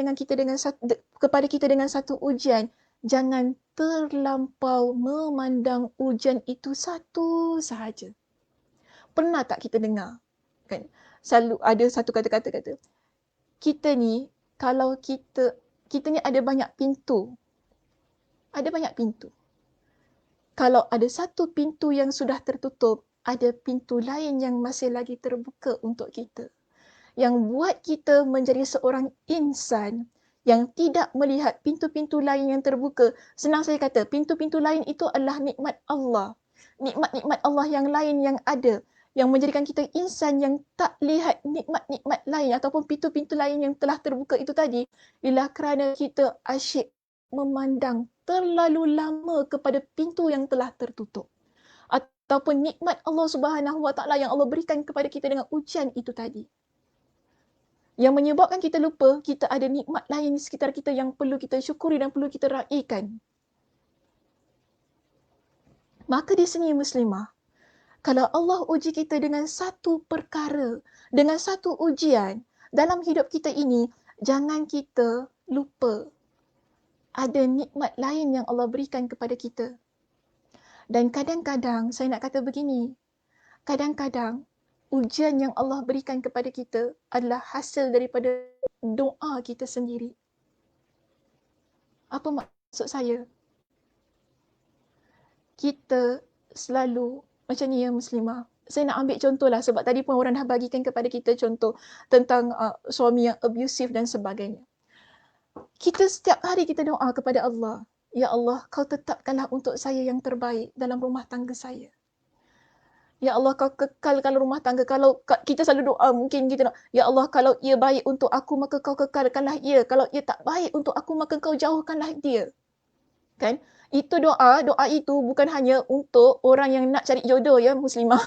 kepada kita dengan satu ujian, jangan terlampau memandang ujian itu satu sahaja. Pernah tak kita dengar? Kan? Selalu ada satu kata-kata, kita ni, kalau kita ni ada banyak pintu. Ada banyak pintu. Kalau ada satu pintu yang sudah tertutup, ada pintu lain yang masih lagi terbuka untuk kita. Yang buat kita menjadi seorang insan yang tidak melihat pintu-pintu lain yang terbuka. Senang saya kata, pintu-pintu lain itu adalah nikmat Allah. Nikmat-nikmat Allah yang lain yang ada. Yang menjadikan kita insan yang tak lihat nikmat-nikmat lain ataupun pintu-pintu lain yang telah terbuka itu tadi. Ialah kerana kita asyik memandang terlalu lama kepada pintu yang telah tertutup. Ataupun nikmat Allah Subhanahu Wa Taala yang Allah berikan kepada kita dengan ujian itu tadi. Yang menyebabkan kita lupa, kita ada nikmat lain di sekitar kita yang perlu kita syukuri dan perlu kita raikan. Maka di sini muslimah, kalau Allah uji kita dengan satu perkara, dengan satu ujian dalam hidup kita ini, jangan kita lupa ada nikmat lain yang Allah berikan kepada kita. Dan kadang-kadang, saya nak kata begini, kadang-kadang ujian yang Allah berikan kepada kita adalah hasil daripada doa kita sendiri. Apa maksud saya? Kita selalu macam ni ya muslimah. Saya nak ambil contoh lah sebab tadi pun orang dah bagikan kepada kita contoh tentang suami yang abusive dan sebagainya. Kita setiap hari kita doa kepada Allah. Ya Allah, kau tetapkanlah untuk saya yang terbaik dalam rumah tangga saya. Ya Allah, kau kekalkan rumah tangga. Kalau kita selalu doa, mungkin kita nak, Ya Allah, kalau ia baik untuk aku, maka kau kekalkanlah ia. Kalau ia tak baik untuk aku, maka kau jauhkanlah dia. Kan? Itu doa itu bukan hanya untuk orang yang nak cari jodoh ya muslimah.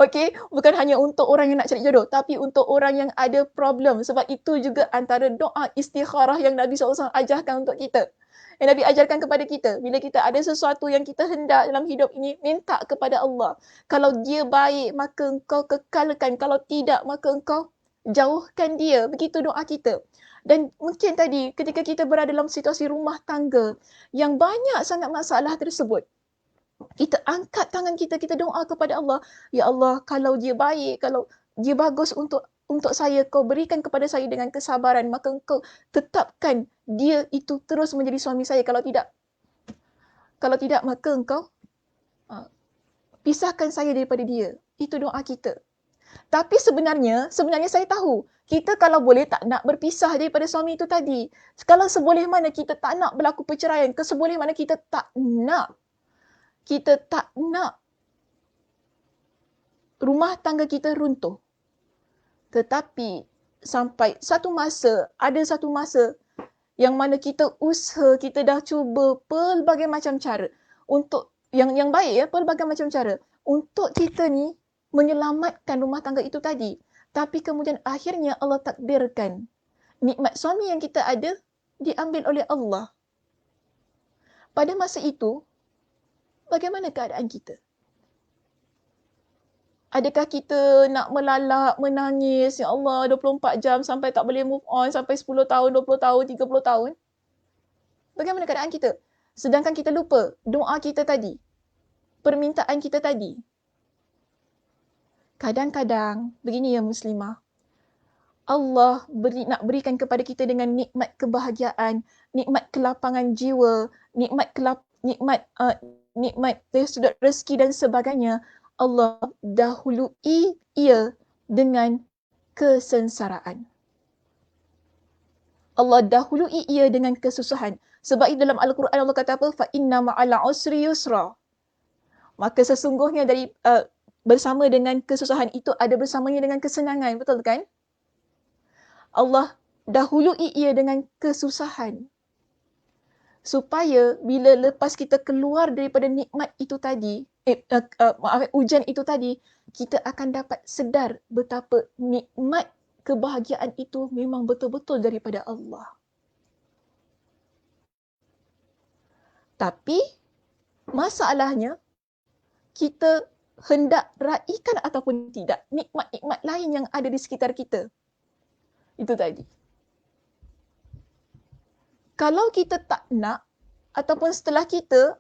Okey, bukan hanya untuk orang yang nak cari jodoh, tapi untuk orang yang ada problem. Sebab itu juga antara doa istikharah yang Nabi SAW ajarkan untuk kita. Yang Nabi ajarkan kepada kita. Bila kita ada sesuatu yang kita hendak dalam hidup ini, minta kepada Allah. Kalau dia baik, maka engkau kekalkan. Kalau tidak, maka engkau jauhkan dia. Begitu doa kita. Dan mungkin tadi ketika kita berada dalam situasi rumah tangga yang banyak sangat masalah tersebut, kita angkat tangan kita, kita doa kepada Allah. Ya Allah, kalau dia baik, kalau dia bagus untuk saya, kau berikan kepada saya dengan kesabaran, maka engkau tetapkan dia itu terus menjadi suami saya. Kalau tidak, maka engkau pisahkan saya daripada dia. Itu doa kita. Tapi sebenarnya saya tahu, kita kalau boleh tak nak berpisah daripada suami itu tadi. Kalau seboleh mana kita tak nak berlaku perceraian, seboleh mana kita tak nak rumah tangga kita runtuh. Tetapi sampai ada satu masa yang mana kita usaha, kita dah cuba pelbagai macam cara untuk yang baik ya, pelbagai macam cara untuk kita ni menyelamatkan rumah tangga itu tadi. Tapi kemudian akhirnya Allah takdirkan nikmat suami yang kita ada diambil oleh Allah. Pada masa itu, bagaimana keadaan kita? Adakah kita nak melalak, menangis, ya Allah 24 jam sampai tak boleh move on, sampai 10 tahun, 20 tahun, 30 tahun? Bagaimana keadaan kita? Sedangkan kita lupa doa kita tadi, permintaan kita tadi. Kadang-kadang, begini ya muslimah, Allah nak berikan kepada kita dengan nikmat kebahagiaan, nikmat kelapangan jiwa, nikmat dari sudut rezeki dan sebagainya. Allah dahului ia dengan kesengsaraan. Allah dahului ia dengan kesusahan. Sebab itu dalam Al-Quran Allah kata apa? Fa inna ma'al usri yusra. Maka sesungguhnya bersama dengan kesusahan itu ada bersamanya dengan kesenangan. Betul kan? Allah dahului ia dengan kesusahan. Supaya bila lepas kita keluar daripada nikmat itu tadi, ujian itu tadi, kita akan dapat sedar betapa nikmat kebahagiaan itu memang betul-betul daripada Allah. Tapi masalahnya, kita hendak raikan ataupun tidak nikmat-nikmat lain yang ada di sekitar kita. Itu tadi. Kalau kita tak nak, ataupun setelah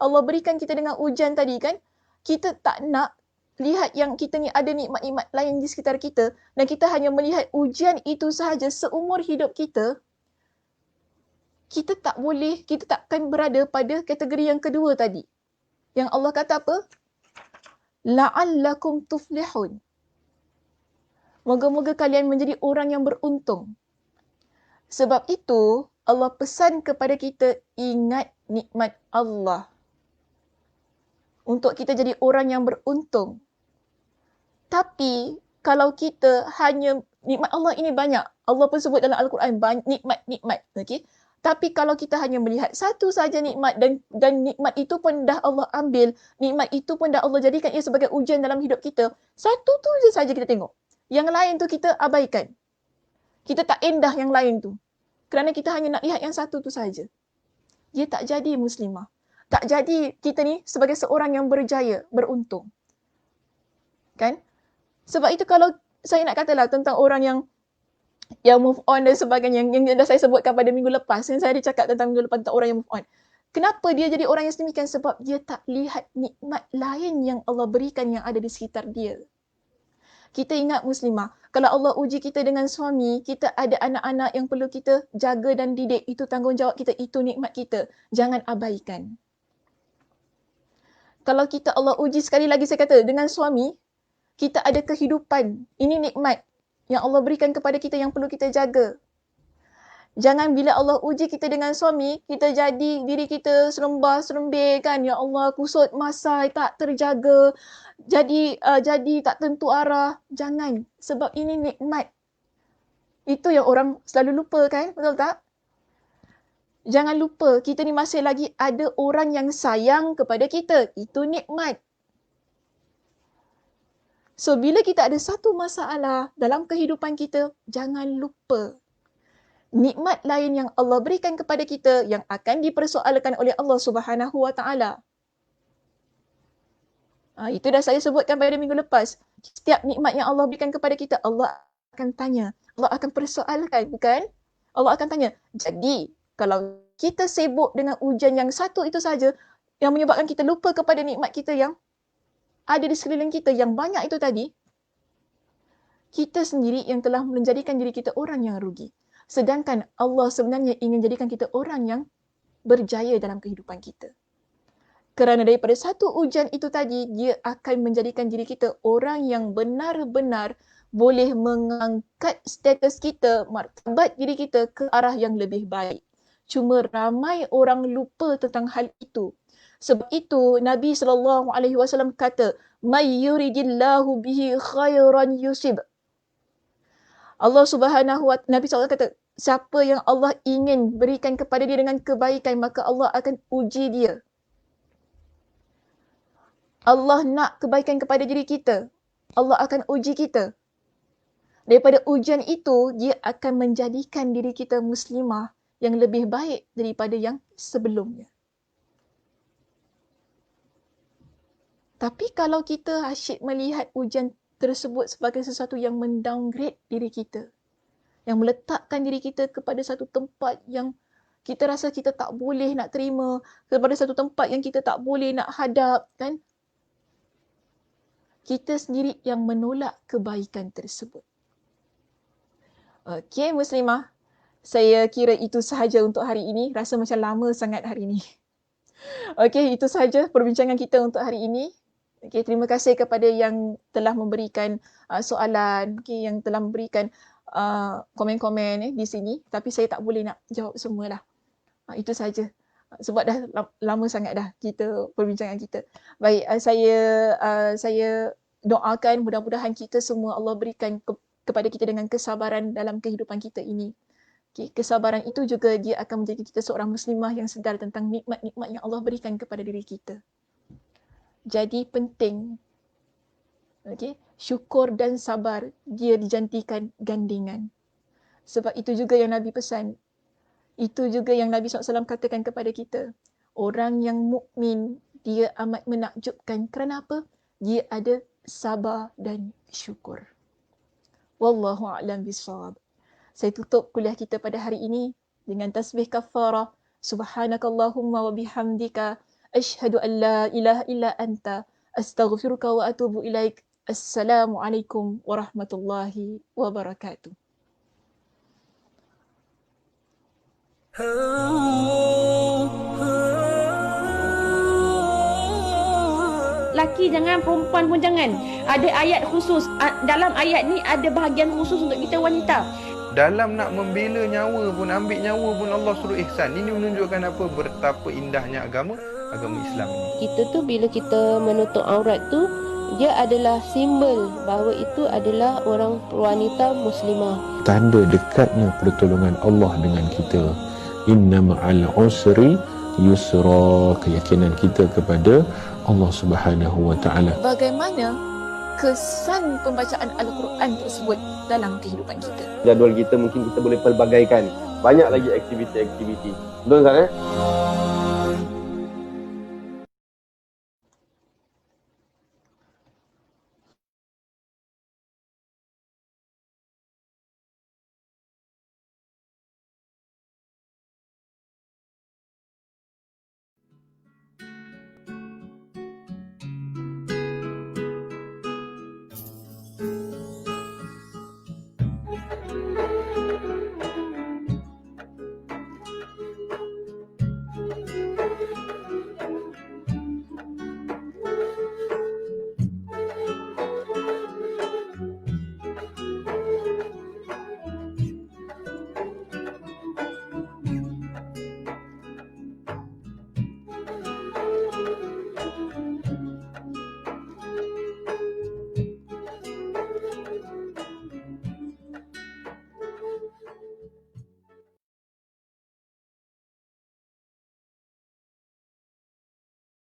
Allah berikan kita dengan ujian tadi kan, kita tak nak lihat yang kita ni ada nikmat-nikmat lain di sekitar kita, dan kita hanya melihat ujian itu sahaja seumur hidup kita, kita takkan berada pada kategori yang kedua tadi. Yang Allah kata apa? La'allakum tuflihun. Moga-moga kalian menjadi orang yang beruntung. Sebab itu, Allah pesan kepada kita, ingat nikmat Allah. Untuk kita jadi orang yang beruntung. Tapi, kalau kita hanya, nikmat Allah ini banyak. Allah pun sebut dalam Al-Quran, nikmat-nikmat. Okay? Tapi kalau kita hanya melihat satu saja nikmat dan nikmat itu pun dah Allah ambil, nikmat itu pun dah Allah jadikan ia sebagai ujian dalam hidup kita, satu tu je saja kita tengok. Yang lain tu kita abaikan. Kita tak endah yang lain tu. Kerana kita hanya nak lihat yang satu tu saja. Dia tak jadi muslimah. Tak jadi kita ni sebagai seorang yang berjaya, beruntung. Kan? Sebab itu kalau saya nak katalah tentang orang yang move on dan sebagainya, yang dah saya sebutkan pada minggu lepas, yang saya ada cakap tentang minggu lepas tentang orang yang move on. Kenapa dia jadi orang yang sedemikian? Sebab dia tak lihat nikmat lain yang Allah berikan yang ada di sekitar dia. Kita ingat muslimah, kalau Allah uji kita dengan suami, kita ada anak-anak yang perlu kita jaga dan didik. Itu tanggungjawab kita, itu nikmat kita. Jangan abaikan. Kalau kita Allah uji sekali lagi saya kata dengan suami, kita ada kehidupan. Ini nikmat yang Allah berikan kepada kita yang perlu kita jaga. Jangan bila Allah uji kita dengan suami, kita jadi diri kita serembah-serembih kan. Ya Allah, kusut masai, tak terjaga. Jadi tak tentu arah. Jangan. Sebab ini nikmat. Itu yang orang selalu lupa kan. Betul tak? Jangan lupa, kita ni masih lagi ada orang yang sayang kepada kita. Itu nikmat. So, bila kita ada satu masalah dalam kehidupan kita, jangan lupa. Nikmat lain yang Allah berikan kepada kita yang akan dipersoalkan oleh Allah Subhanahu Wa Taala. Itu dah saya sebutkan pada minggu lepas. Setiap nikmat yang Allah berikan kepada kita, Allah akan tanya. Allah akan persoalkan, bukan? Allah akan tanya. Jadi, kalau kita sibuk dengan ujian yang satu itu saja, yang menyebabkan kita lupa kepada nikmat kita yang ada di sekeliling kita, yang banyak itu tadi, kita sendiri yang telah menjadikan diri kita orang yang rugi. Sedangkan Allah sebenarnya ingin jadikan kita orang yang berjaya dalam kehidupan kita. Kerana daripada satu ujian itu tadi, dia akan menjadikan diri kita orang yang benar-benar boleh mengangkat status kita, martabat diri kita ke arah yang lebih baik. Cuma ramai orang lupa tentang hal itu. Sebab itu Nabi SAW kata, "May yuridillahu bihi khairan yusib." Allah Subhanahu wa Nabi SAW kata, siapa yang Allah ingin berikan kepada dia dengan kebaikan, maka Allah akan uji dia. Allah nak kebaikan kepada diri kita. Allah akan uji kita. Daripada ujian itu, dia akan menjadikan diri kita muslimah yang lebih baik daripada yang sebelumnya. Tapi kalau kita asyik melihat ujian tersebut sebagai sesuatu yang mendowngrade diri kita, yang meletakkan diri kita kepada satu tempat yang kita rasa kita tak boleh nak terima, kepada satu tempat yang kita tak boleh nak hadap, kan? Kita sendiri yang menolak kebaikan tersebut. Okey, muslimah. Saya kira itu sahaja untuk hari ini. Rasa macam lama sangat hari ini. Okey, itu sahaja perbincangan kita untuk hari ini. Okay, terima kasih kepada yang telah memberikan soalan, okay, yang telah memberikan komen-komen di sini. Tapi saya tak boleh nak jawab semualah. Itu saja. Sebab dah lama sangat dah kita perbincangan kita. Baik, saya doakan mudah-mudahan kita semua Allah berikan kepada kita dengan kesabaran dalam kehidupan kita ini. Okay, kesabaran itu juga dia akan menjadi kita seorang muslimah yang sedar tentang nikmat-nikmat yang Allah berikan kepada diri kita. Jadi penting, okay, syukur dan sabar dia dijantikan gandengan. Sebab itu juga yang Nabi pesan. Itu juga yang Nabi SAW katakan kepada kita. Orang yang mukmin dia amat menakjubkan. Kerana apa? Dia ada sabar dan syukur. Wallahu a'lam bishawab. Saya tutup kuliah kita pada hari ini dengan tasbih kafarah. Subhanakallahumma wa bihamdika. Asyhadu an la ilaha illa anta astaghfiruka wa atubu ilaik. Assalamualaikum warahmatullahi wabarakatuh. Laki jangan, perempuan pun jangan. Ada ayat khusus. Dalam ayat ni ada bahagian khusus untuk kita wanita. Dalam nak membela nyawa pun, ambil nyawa pun Allah suruh ihsan. Ini menunjukkan apa? Betapa indahnya agama Islam ini. Kita tu bila kita menutup aurat tu, dia adalah simbol bahawa itu adalah orang wanita muslimah. Tanda dekatnya pertolongan Allah dengan kita. Inna ma'al usri yusra. Keyakinan kita kepada Allah Subhanahu wa taala. Bagaimana kesan pembacaan Al-Quran tersebut dalam kehidupan kita? Jadual kita mungkin kita boleh pelbagaikan. Banyak lagi aktiviti-aktiviti. Betul tak?